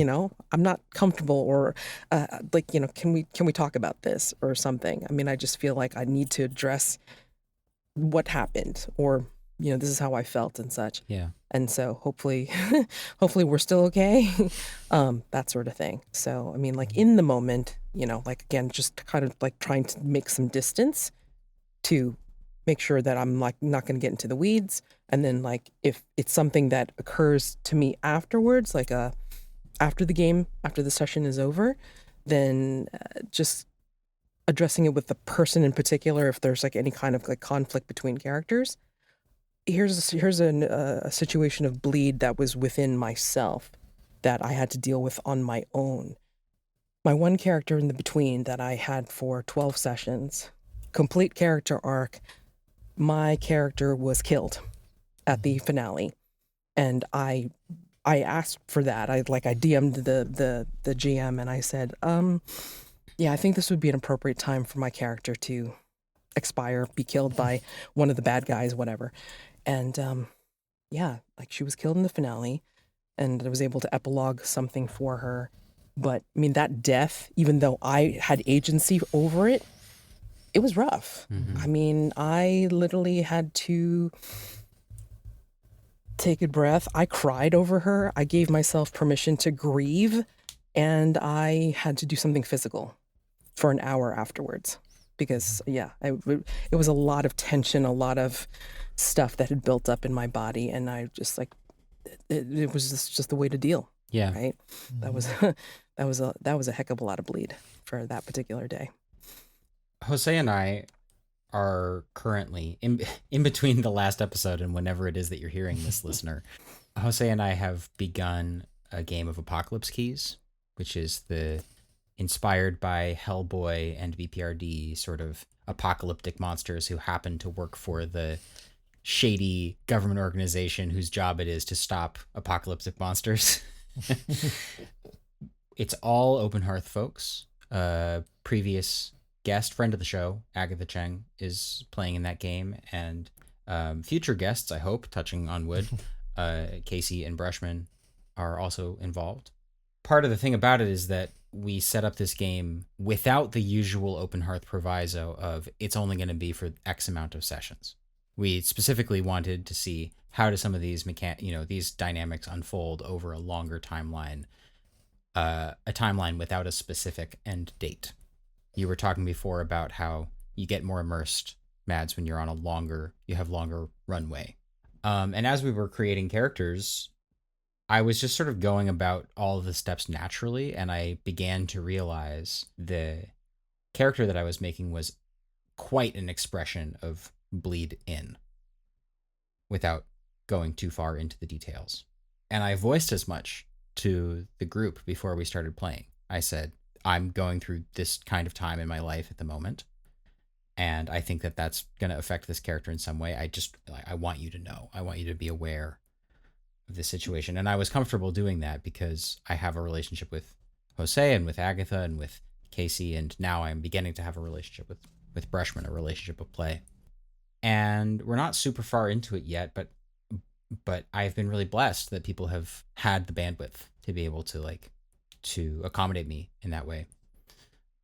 I'm not comfortable or can we talk about this or something? I just feel like I need to address what happened or this is how I felt and such. Yeah. And so hopefully we're still okay. That sort of thing. So, in the moment, again, just kind of trying to make some distance to make sure that I'm not going to get into the weeds. And then if it's something that occurs to me afterwards, after the game, after the session is over, then just addressing it with the person in particular, if there's any kind of conflict between characters. Here's a situation of bleed that was within myself that I had to deal with on my own. My one character in the between that I had for 12 sessions, complete character arc, my character was killed at the finale. And I I asked for that. I DM'd the GM and I said, yeah, I think this would be an appropriate time for my character to expire, be killed by one of the bad guys, whatever. And yeah, like she was killed in the finale, and I was able to epilogue something for her. But I mean, that death, even though I had agency over it, it was rough. I mean, I literally had to take a breath. I cried over her. I gave myself permission to grieve, and I had to do something physical for an hour afterwards because, yeah, it was a lot of tension, a lot of stuff that had built up in my body, and I just like it was just the way to deal. Yeah. Right. That was that was a heck of a lot of bleed for that particular day. Jose and I are currently in between the last episode and whenever it is that you're hearing this, listener. Jose and I have begun a game of Apocalypse Keys, which is the inspired by Hellboy and BPRD sort of apocalyptic monsters who happen to work for the shady government organization whose job it is to stop apocalyptic monsters. It's all Open Hearth folks. Previous guest, friend of the show, Agatha Cheng, is playing in that game, and future guests, I hope, touching on wood, Casey and Brushman are also involved. Part of the thing about it is that we set up this game without the usual Open Hearth proviso of it's only going to be for X amount of sessions. We specifically wanted to see how do some of these these dynamics unfold over a longer timeline, a timeline without a specific end date. You were talking before about how you get more immersed, Mads, when you're on you have longer runway. And as we were creating characters, I was just sort of going about all of the steps naturally, and I began to realize the character that I was making was quite an expression of bleed in without going too far into the details. And I voiced as much to the group before we started playing. I said, I'm going through this kind of time in my life at the moment, and I think that that's going to affect this character in some way. I want you to know. I want you to be aware of this situation. And I was comfortable doing that because I have a relationship with Jose and with Agatha and with Casey, and now I'm beginning to have a relationship with Brushman, a relationship of play. And we're not super far into it yet, but I've been really blessed that people have had the bandwidth to be able to accommodate me in that way,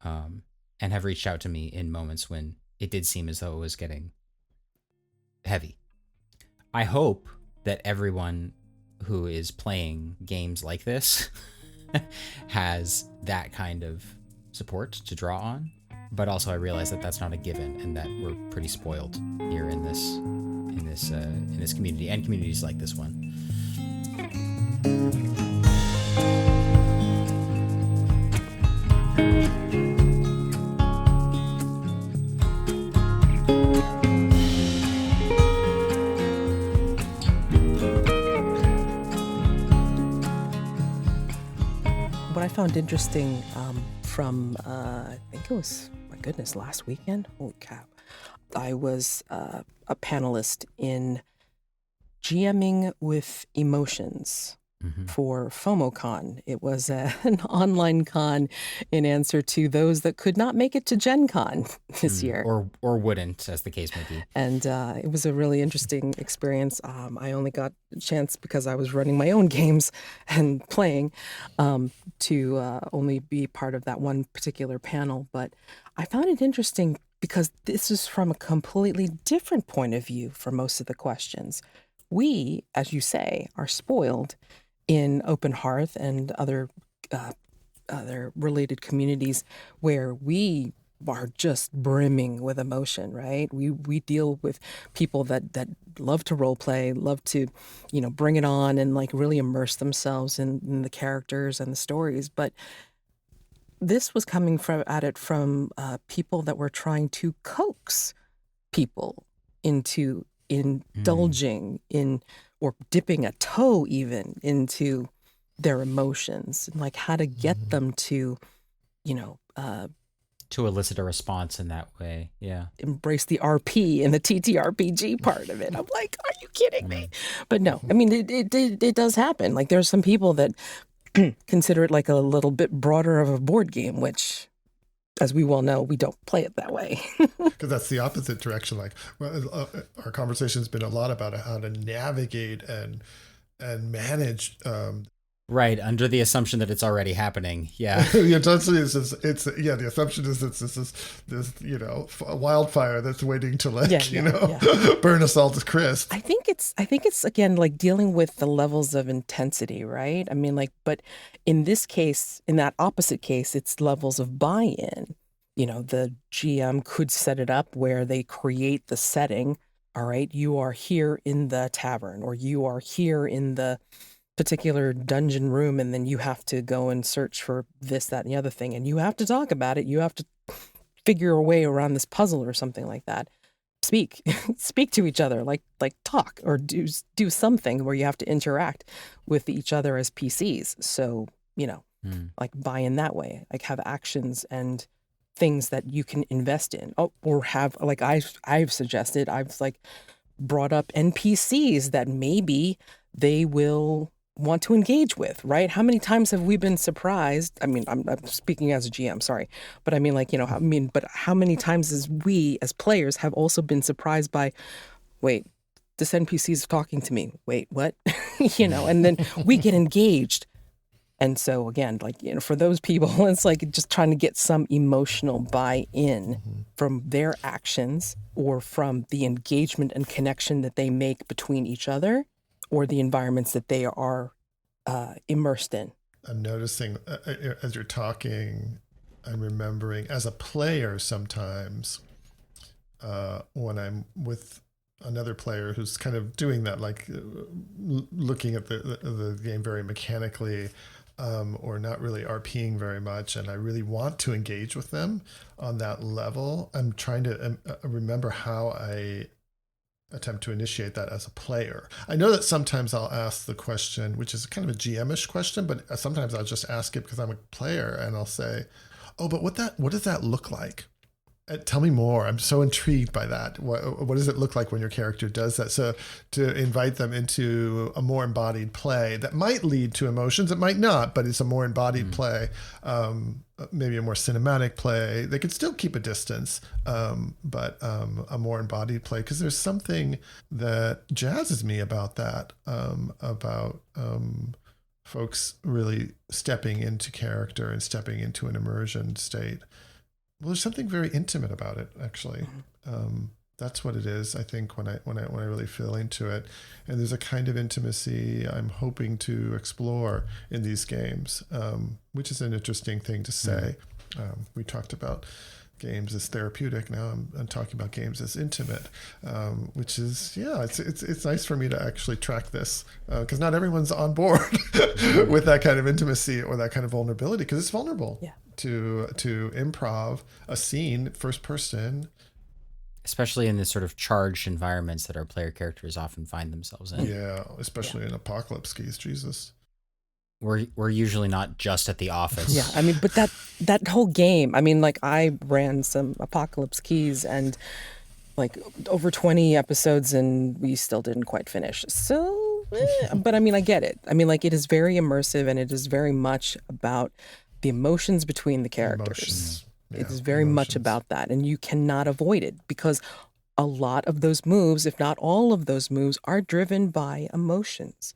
and have reached out to me in moments when it did seem as though it was getting heavy. I hope that everyone who is playing games like this has that kind of support to draw on, but also I realize that that's not a given, and that we're pretty spoiled here in this community and communities like this one. What I found interesting from, I think it was, my goodness, last weekend? Holy cow. I was a panelist in GMing with emotions for FOMOCon. It was an online con in answer to those that could not make it to Gen Con this year. Or wouldn't, as the case may be. And it was a really interesting experience. I only got a chance because I was running my own games and playing to only be part of that one particular panel. But I found it interesting because this is from a completely different point of view for most of the questions. We, as you say, are spoiled in Open Hearth and other related communities where we are just brimming with emotion, right? We deal with people that love to role play, love to, bring it on and really immerse themselves in the characters and the stories. But this was coming from people that were trying to coax people into indulging in or dipping a toe even into their emotions, and how to get them to, to elicit a response in that way. Yeah. Embrace the RP and the TTRPG part of it. I'm like, are you kidding me? But no, I mean, it does happen. Like there's some people that consider it like a little bit broader of a board game, which, as we well know, we don't play it that way. Because that's the opposite direction. Like our conversation's been a lot about how to navigate and manage. Right, under the assumption that it's already happening. Yeah. The assumption is it's this wildfire that's waiting to burn us all to crisp. I think it's again like dealing with the levels of intensity, right? I mean, like, but in this case, in that opposite case, it's levels of buy-in. The GM could set it up where they create the setting. All right, you are here in the tavern, or you are here in the particular dungeon room, and then you have to go and search for this, that, and the other thing, and you have to talk about it. You have to figure a way around this puzzle or something like that. Speak to each other, like talk or do something where you have to interact with each other as PCs. So like buy in that way, like have actions and things that you can invest in, or have like I've suggested. I've like brought up NPCs that maybe they will want to engage with, right? How many times have we been surprised? I mean, I'm speaking as a GM, sorry, but I mean, like, but how many times as we as players have also been surprised by, wait, this NPC is talking to me. Wait, what? And then we get engaged. And so again, like, for those people, it's like just trying to get some emotional buy-in from their actions or from the engagement and connection that they make between each other, or the environments that they are immersed in. I'm noticing as you're talking, I'm remembering as a player sometimes when I'm with another player who's kind of doing that, like looking at the game very mechanically, or not really RPing very much, and I really want to engage with them on that level. I'm trying to remember how I attempt to initiate that as a player. I know that sometimes I'll ask the question, which is kind of a GM-ish question, but sometimes I'll just ask it because I'm a player, and I'll say, "Oh, but what does that look like? Tell me more. I'm so intrigued by that. What does it look like when your character does that?" So to invite them into a more embodied play that might lead to emotions, it might not, but it's a more embodied play, maybe a more cinematic play. They could still keep a distance, but a more embodied play, because there's something that jazzes me about that, about folks really stepping into character and stepping into an immersion state. Well, there's something very intimate about it, actually. That's what it is, I think, when I really feel into it. And there's a kind of intimacy I'm hoping to explore in these games, which is an interesting thing to say. We talked about games as therapeutic. Now I'm talking about games as intimate, which is, it's nice for me to actually track this, because not everyone's on board with that kind of intimacy or that kind of vulnerability, because it's vulnerable. Yeah. To improv a scene first person, especially in this sort of charged environments that our player characters often find themselves in. Yeah, especially in apocalypse keys. Jesus, we're usually not just at the office. Yeah, I mean, but that whole game, I mean, like, I ran some apocalypse keys and like over 20 episodes, and we still didn't quite finish. So, but I mean, I get it. I mean, like, it is very immersive, and it is very much about the emotions between the characters. It is very much about that, and you cannot avoid it, because a lot of those moves, if not all of those moves, are driven by emotions.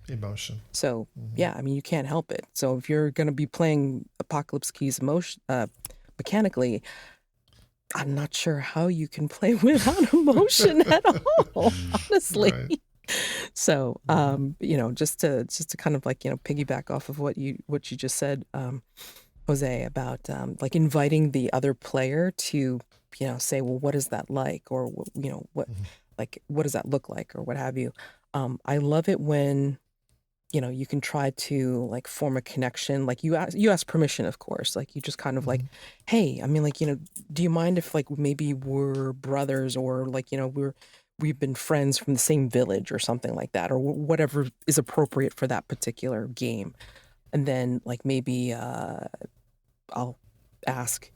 So yeah, I mean, you can't help it. So if you're going to be playing Apocalypse Keys mechanically, I'm not sure how you can play without emotion at all, honestly. Right. So just to kind of like, piggyback off of what you just said, Jose, about like inviting the other player to, say, well, what is that like? Or, what, like, what does that look like? Or what have you? I love it when, you can try to like form a connection. Like you ask permission, of course, like you just kind of like, hey, I mean, like, do you mind if like maybe we're brothers, or like, we've been friends from the same village or something like that, or whatever is appropriate for that particular game. And then like maybe I'll ask,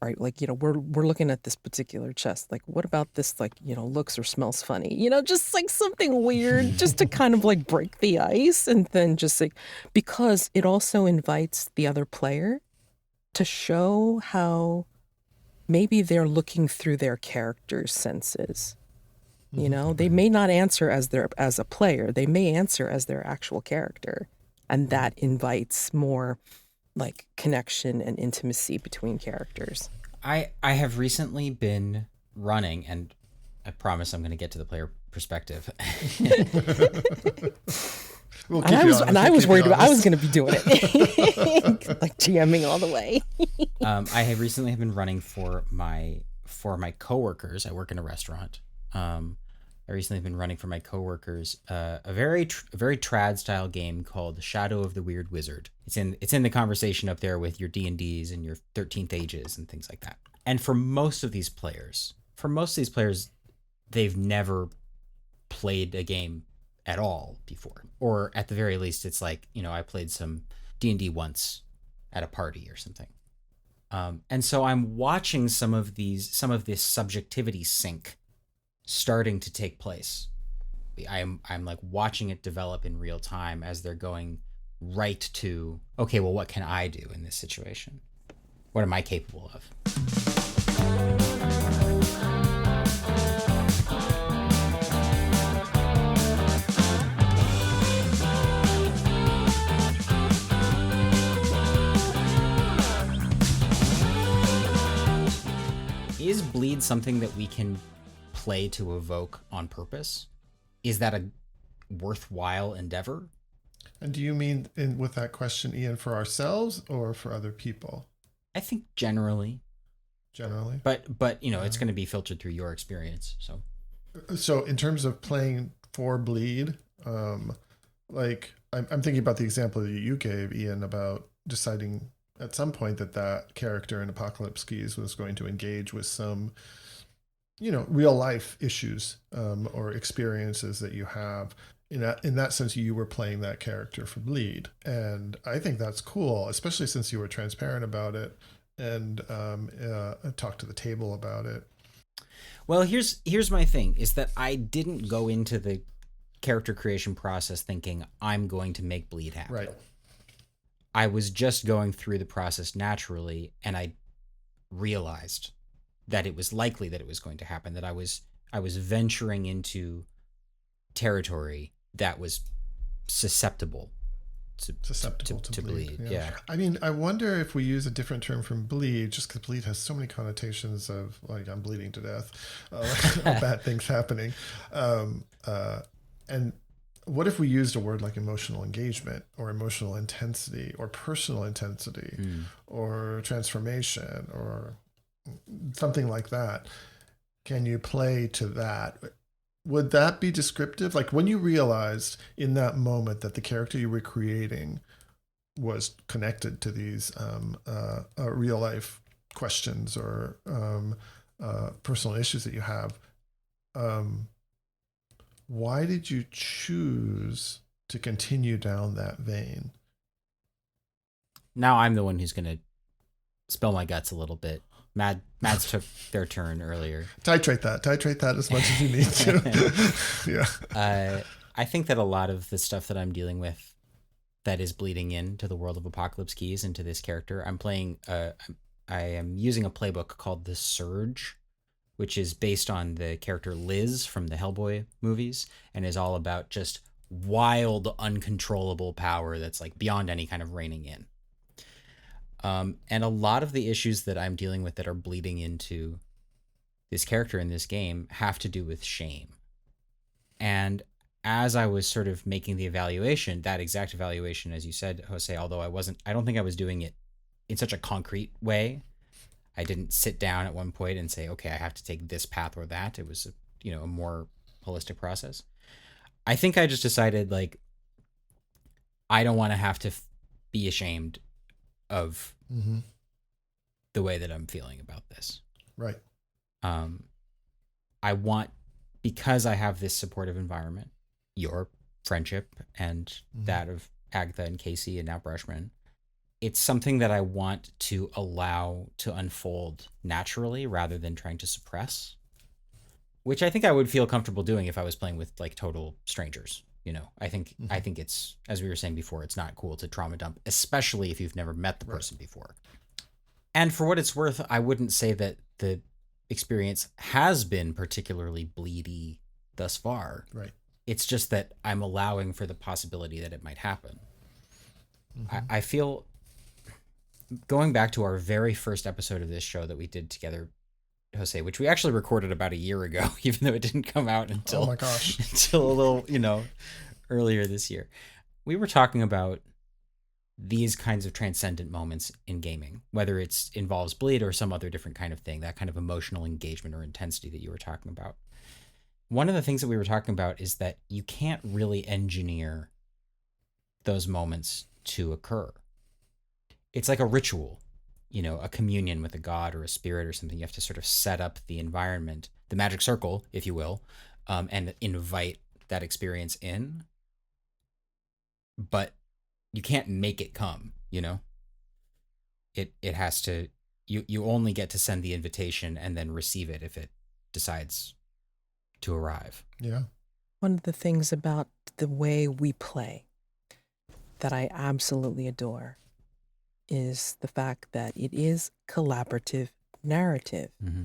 right, like, we're looking at this particular chest. Like, what about this, like, looks or smells funny? Just like something weird, just to kind of like break the ice. And then just like, because it also invites the other player to show how maybe they're looking through their character's senses. They may not answer as a player. They may answer as their actual character. And that invites more like connection and intimacy between characters. I have recently been running, and I promise I'm going to get to the player perspective. I was worried I was going to be doing it, like GMing all the way. I have recently been running for my coworkers. I work in a restaurant. I recently been running for my coworkers a very trad style game called Shadow of the Weird Wizard. It's in the conversation up there with your D&Ds and your 13th Ages and things like that. And for most of these players, they've never played a game at all before, or at the very least, it's like, I played some D&D once at a party or something. And so I'm watching some of this subjectivity sink starting to take place. I'm like watching it develop in real time as they're going right to, okay, well, what can I do in this situation? What am I capable of? Is bleed something that we can play to evoke on purpose? Is that a worthwhile endeavor? And do you mean with that question, Ian, for ourselves or for other people? I think generally. But it's going to be filtered through your experience. So in terms of playing for bleed, like I'm thinking about the example that you gave, Ian, about deciding at some point that character in Apocalypse Keys was going to engage with some real life issues or experiences that you have. In that sense, you were playing that character for bleed. And I think that's cool, especially since you were transparent about it and talked to the table about it. Well, here's my thing, is that I didn't go into the character creation process thinking I'm going to make bleed happen. Right. I was just going through the process naturally, and I realized that it was likely that it was going to happen, that I was venturing into territory that was susceptible to bleed. Yeah. I mean, I wonder if we use a different term from bleed, just because bleed has so many connotations of like I'm bleeding to death, bad things happening. And what if we used a word like emotional engagement or emotional intensity or personal intensity or transformation or something like that? Can you play to that? Would that be descriptive? Like when you realized in that moment that the character you were creating was connected to these real life questions or personal issues that you have, why did you choose to continue down that vein? Now I'm the one who's going to spill my guts a little bit. Mads took their turn earlier. Titrate that as much as you need to. Yeah. I think that a lot of the stuff that I'm dealing with that is bleeding into the world of Apocalypse Keys, into this character, I am using a playbook called The Surge, which is based on the character Liz from the Hellboy movies and is all about just wild, uncontrollable power that's like beyond any kind of reining in. And a lot of the issues that I'm dealing with that are bleeding into this character in this game have to do with shame. And as I was sort of making the evaluation, that exact evaluation, as you said, Jose, although I don't think I was doing it in such a concrete way. I didn't sit down at one point and say, okay, I have to take this path or that. It was a more holistic process. I think I just decided, like, I don't want to have to be ashamed of the way that I'm feeling about this. Right. I want, because I have this supportive environment, your friendship and that of Agatha and Casey and now Brushman, it's something that I want to allow to unfold naturally rather than trying to suppress, which I think I would feel comfortable doing if I was playing with like total strangers. I think it's, as we were saying before, it's not cool to trauma dump, especially if you've never met the person before. And for what it's worth, I wouldn't say that the experience has been particularly bleedy thus far. Right. It's just that I'm allowing for the possibility that it might happen. I feel, going back to our very first episode of this show that we did together, Jose, which we actually recorded about a year ago, even though it didn't come out until, oh my gosh, until a little, earlier this year. We were talking about these kinds of transcendent moments in gaming, whether it involves bleed or some other different kind of thing, that kind of emotional engagement or intensity that you were talking about. One of the things that we were talking about is that you can't really engineer those moments to occur. It's like a ritual, a communion with a god or a spirit or something. You have to sort of set up the environment, the magic circle, if you will, and invite that experience in. But you can't make it come, It has to, you only get to send the invitation and then receive it if it decides to arrive. Yeah. One of the things about the way we play that I absolutely adore is the fact that it is collaborative narrative. Mm-hmm.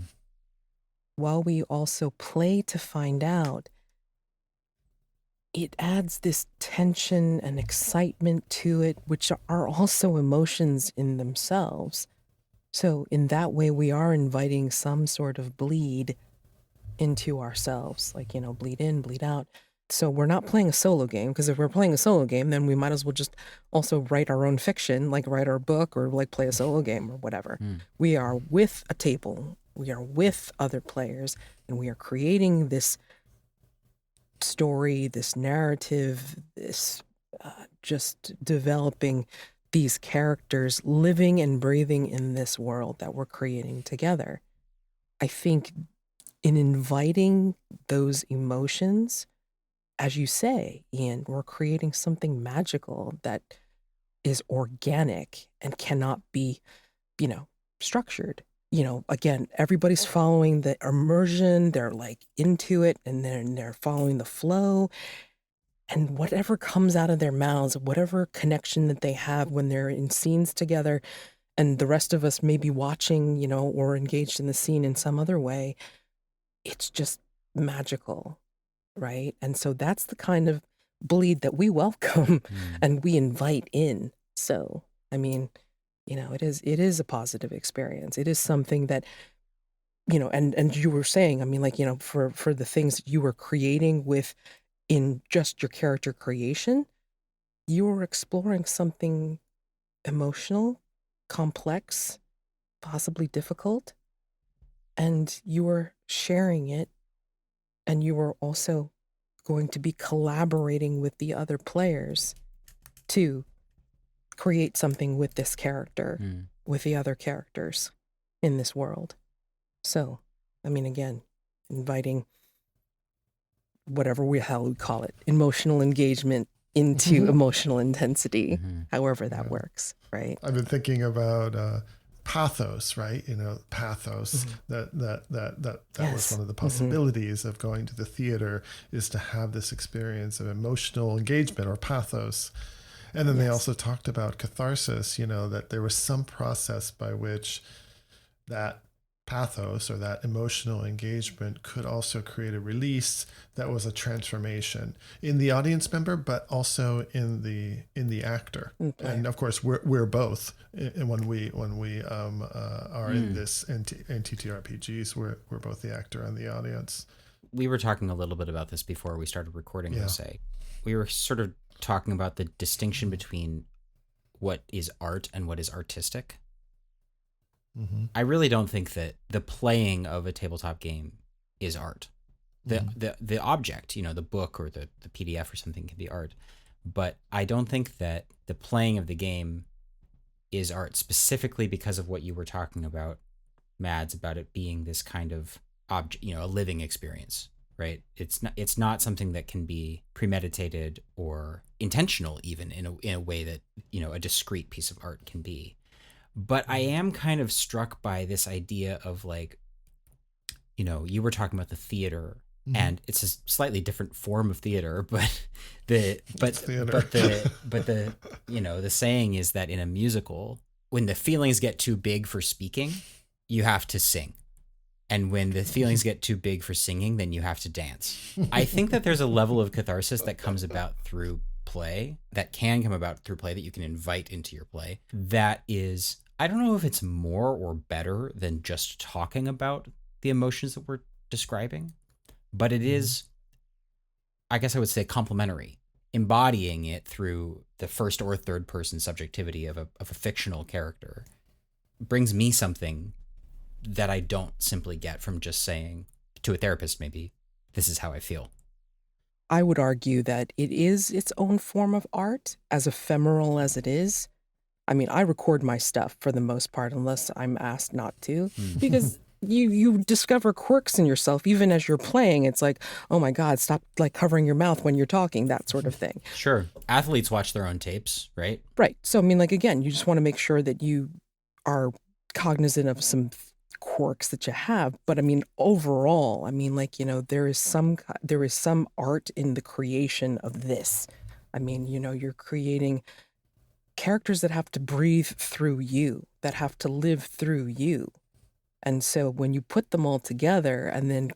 While we also play to find out, it adds this tension and excitement to it, which are also emotions in themselves. So in that way, we are inviting some sort of bleed into ourselves, like, bleed in, bleed out. So we're not playing a solo game, because if we're playing a solo game, then we might as well just also write our own fiction, like write our book or like play a solo game or whatever. We are with a table, we are with other players, and we are creating this story, this narrative, this just developing these characters living and breathing in this world that we're creating together. I think in inviting those emotions, as you say, Ian, we're creating something magical that is organic and cannot be, structured. Again, everybody's following the immersion, they're like into it, and then they're following the flow. And whatever comes out of their mouths, whatever connection that they have when they're in scenes together, and the rest of us may be watching, or engaged in the scene in some other way, it's just magical, right? And so that's the kind of bleed that we welcome and we invite in. So, it is a positive experience. It is something that, and you were saying, for the things that you were creating in just your character creation, you were exploring something emotional, complex, possibly difficult, and you were sharing it, and you were also going to be collaborating with the other players to create something with this character, with the other characters in this world. So, again, inviting how we call it, emotional engagement into emotional intensity, however that works, right? I've been thinking about pathos, right? Pathos. That was one of the possibilities of going to the theater, is to have this experience of emotional engagement or pathos. And then they also talked about catharsis, that there was some process by which that pathos or that emotional engagement could also create a release that was a transformation in the audience member, but also in the actor. And of course, we're both. And when we are in this TTRPGs, we're both the actor and the audience. We were talking a little bit about this before we started recording. Jose, we were sort of talking about the distinction between what is art and what is artistic. I really don't think that the playing of a tabletop game is art. The object, the book or the PDF or something can be art, but I don't think that the playing of the game is art, specifically because of what you were talking about, Mads, about it being this kind of object, a living experience, right? It's not something that can be premeditated or intentional, even in a way that, you know, a discrete piece of art can be. But I am kind of struck by this idea of, like, you know, you were talking about the theater, and it's a slightly different form of theater, but the you know, the saying is that in a musical, when the feelings get too big for speaking, you have to sing. And when the feelings get too big for singing, then you have to dance. I think that there's a level of catharsis that comes about through play, that can come about through play, that you can invite into your play. That is, I don't know if it's more or better than just talking about the emotions that we're describing, but it is, I guess I would say, complementary. Embodying it through the first or third person subjectivity of a fictional character brings me something that I don't simply get from just saying to a therapist, maybe, this is how I feel. I would argue that it is its own form of art, as ephemeral as it is. I mean, I record my stuff for the most part, unless I'm asked not to, because you discover quirks in yourself even as you're playing. It's like, oh my God, stop like covering your mouth when you're talking, that sort of thing. Sure. Athletes watch their own tapes, right? Right. So, I mean, like, again, you just want to make sure that you are cognizant of some quirks that you have. But I mean, overall, I mean, like, you know, there is some art in the creation of this. I mean, you know, you're creating characters that have to breathe through you, that have to live through you. And so when you put them all together, and then,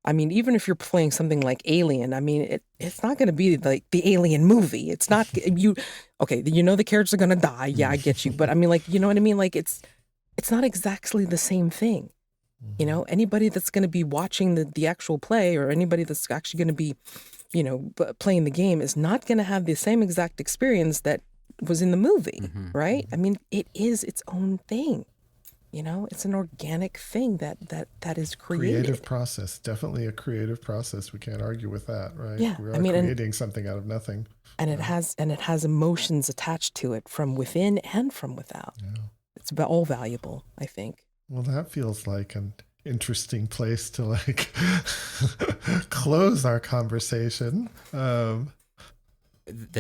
I mean, even if you're playing something like Alien, I mean, it's not going to be like the Alien movie. It's not, okay, you know the characters are going to die. Yeah, I get you. But I mean, like, you know what I mean? Like, it's not exactly the same thing. You know, anybody that's going to be watching the actual play, or anybody that's actually going to be, you know, playing the game, is not going to have the same exact experience that was in the movie, right? I mean, it is its own thing. You know, it's an organic thing that is created. Creative process, definitely a creative process. We can't argue with that, right? Yeah, We are creating something out of nothing. And it has emotions attached to it from within and from without. Yeah. It's all valuable, I think. Well, that feels like an interesting place to like close our conversation. The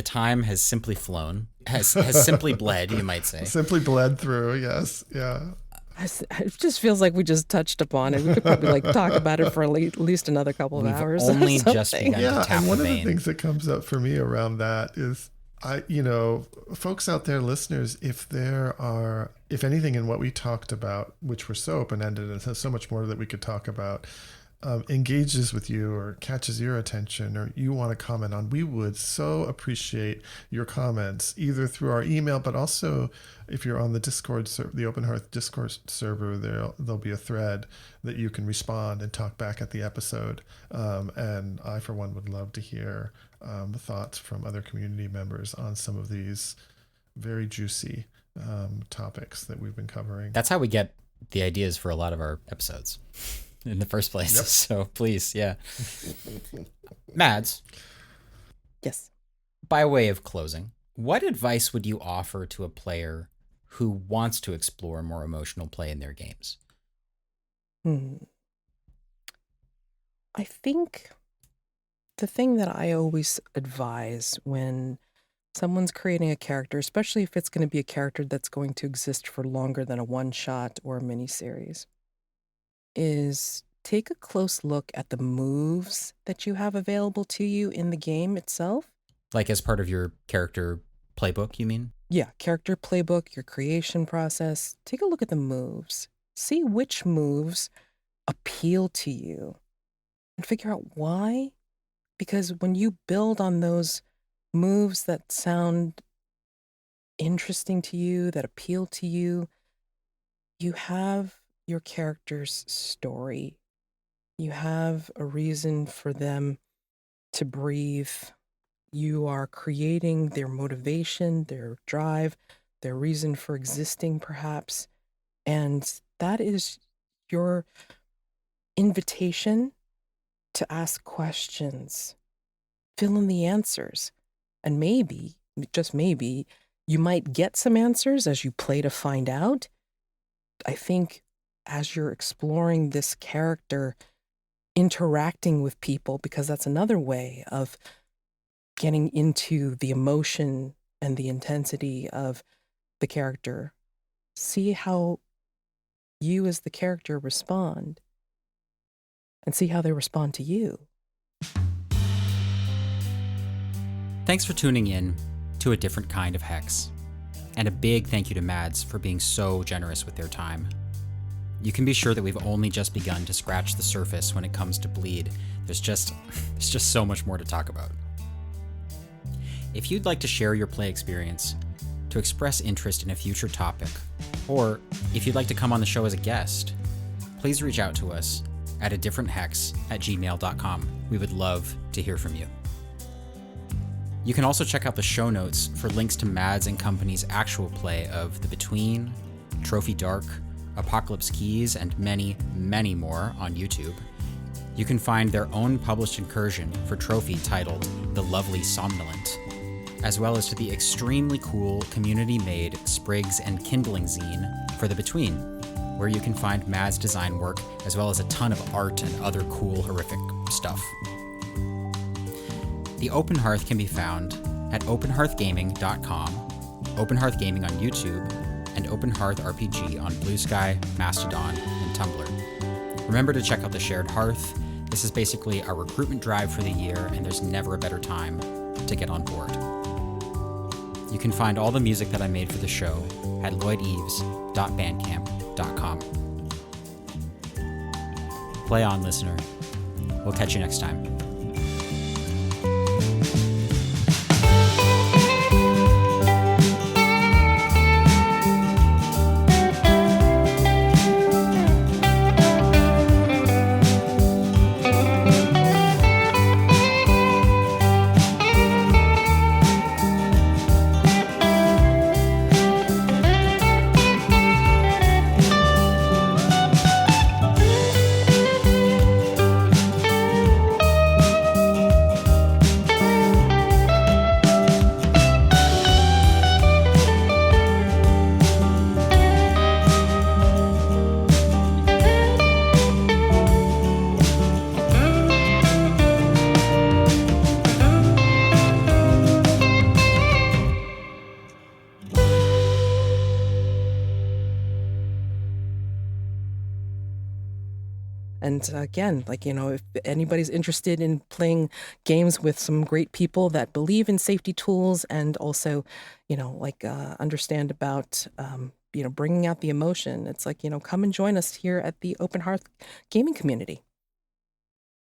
time has simply flown, has simply bled, you might say. Simply bled through, yes, yeah. It just feels like we just touched upon it. We could probably like talk about it for at least another couple of hours. Only just begun to tap and one the of the vein. things that comes up for me around that is, folks out there, listeners, if anything in what we talked about, which were so open-ended and has so much more that we could talk about, engages with you or catches your attention, or you want to comment on, we would so appreciate your comments, either through our email, but also if you're on the Discord, the Open Hearth Discord server, there'll be a thread that you can respond and talk back at the episode. And I, for one, would love to hear the thoughts from other community members on some of these very juicy topics that we've been covering. That's how we get the ideas for a lot of our episodes in the first place. Yep. So please, yeah. Mads. Yes. By way of closing, what advice would you offer to a player who wants to explore more emotional play in their games? I think the thing that I always advise when someone's creating a character, especially if it's going to be a character that's going to exist for longer than a one-shot or a miniseries, is take a close look at the moves that you have available to you in the game itself. Like as part of your character playbook, you mean? Yeah, character playbook, your creation process. Take a look at the moves. See which moves appeal to you and figure out why. Because when you build on those moves that sound interesting to you, that appeal to you, you have your character's story. You have a reason for them to breathe. You are creating their motivation, their drive, their reason for existing, perhaps. And that is your invitation to ask questions, fill in the answers. And maybe, just maybe, you might get some answers as you play to find out. I think as you're exploring this character, interacting with people, because that's another way of getting into the emotion and the intensity of the character. See how you as the character respond, and see how they respond to you. Thanks for tuning in to A Different Kind of Hex. And a big thank you to Mads for being so generous with their time. You can be sure that we've only just begun to scratch the surface when it comes to Bleed. There's just so much more to talk about. If you'd like to share your play experience, to express interest in a future topic, or if you'd like to come on the show as a guest, please reach out to us at adifferenthex@gmail.com. We would love to hear from you. You can also check out the show notes for links to Mads and Company's actual play of The Between, Trophy Dark, Apocalypse Keys, and many, many more on YouTube. You can find their own published incursion for Trophy titled The Lovely Somnolent, as well as to the extremely cool community-made Sprigs and Kindling zine for The Between, where you can find Mads' design work as well as a ton of art and other cool, horrific stuff. The Open Hearth can be found at openhearthgaming.com, Open Hearth Gaming on YouTube, and Open Hearth RPG on Blue Sky, Mastodon, and Tumblr. Remember to check out the Shared Hearth. This is basically our recruitment drive for the year, and there's never a better time to get on board. You can find all the music that I made for the show at lloydeves.bandcamp.com. Play on, listener. We'll catch you next time. And again, if anybody's interested in playing games with some great people that believe in safety tools and also, understand about, bringing out the emotion, it's come and join us here at the Open Hearth Gaming Community.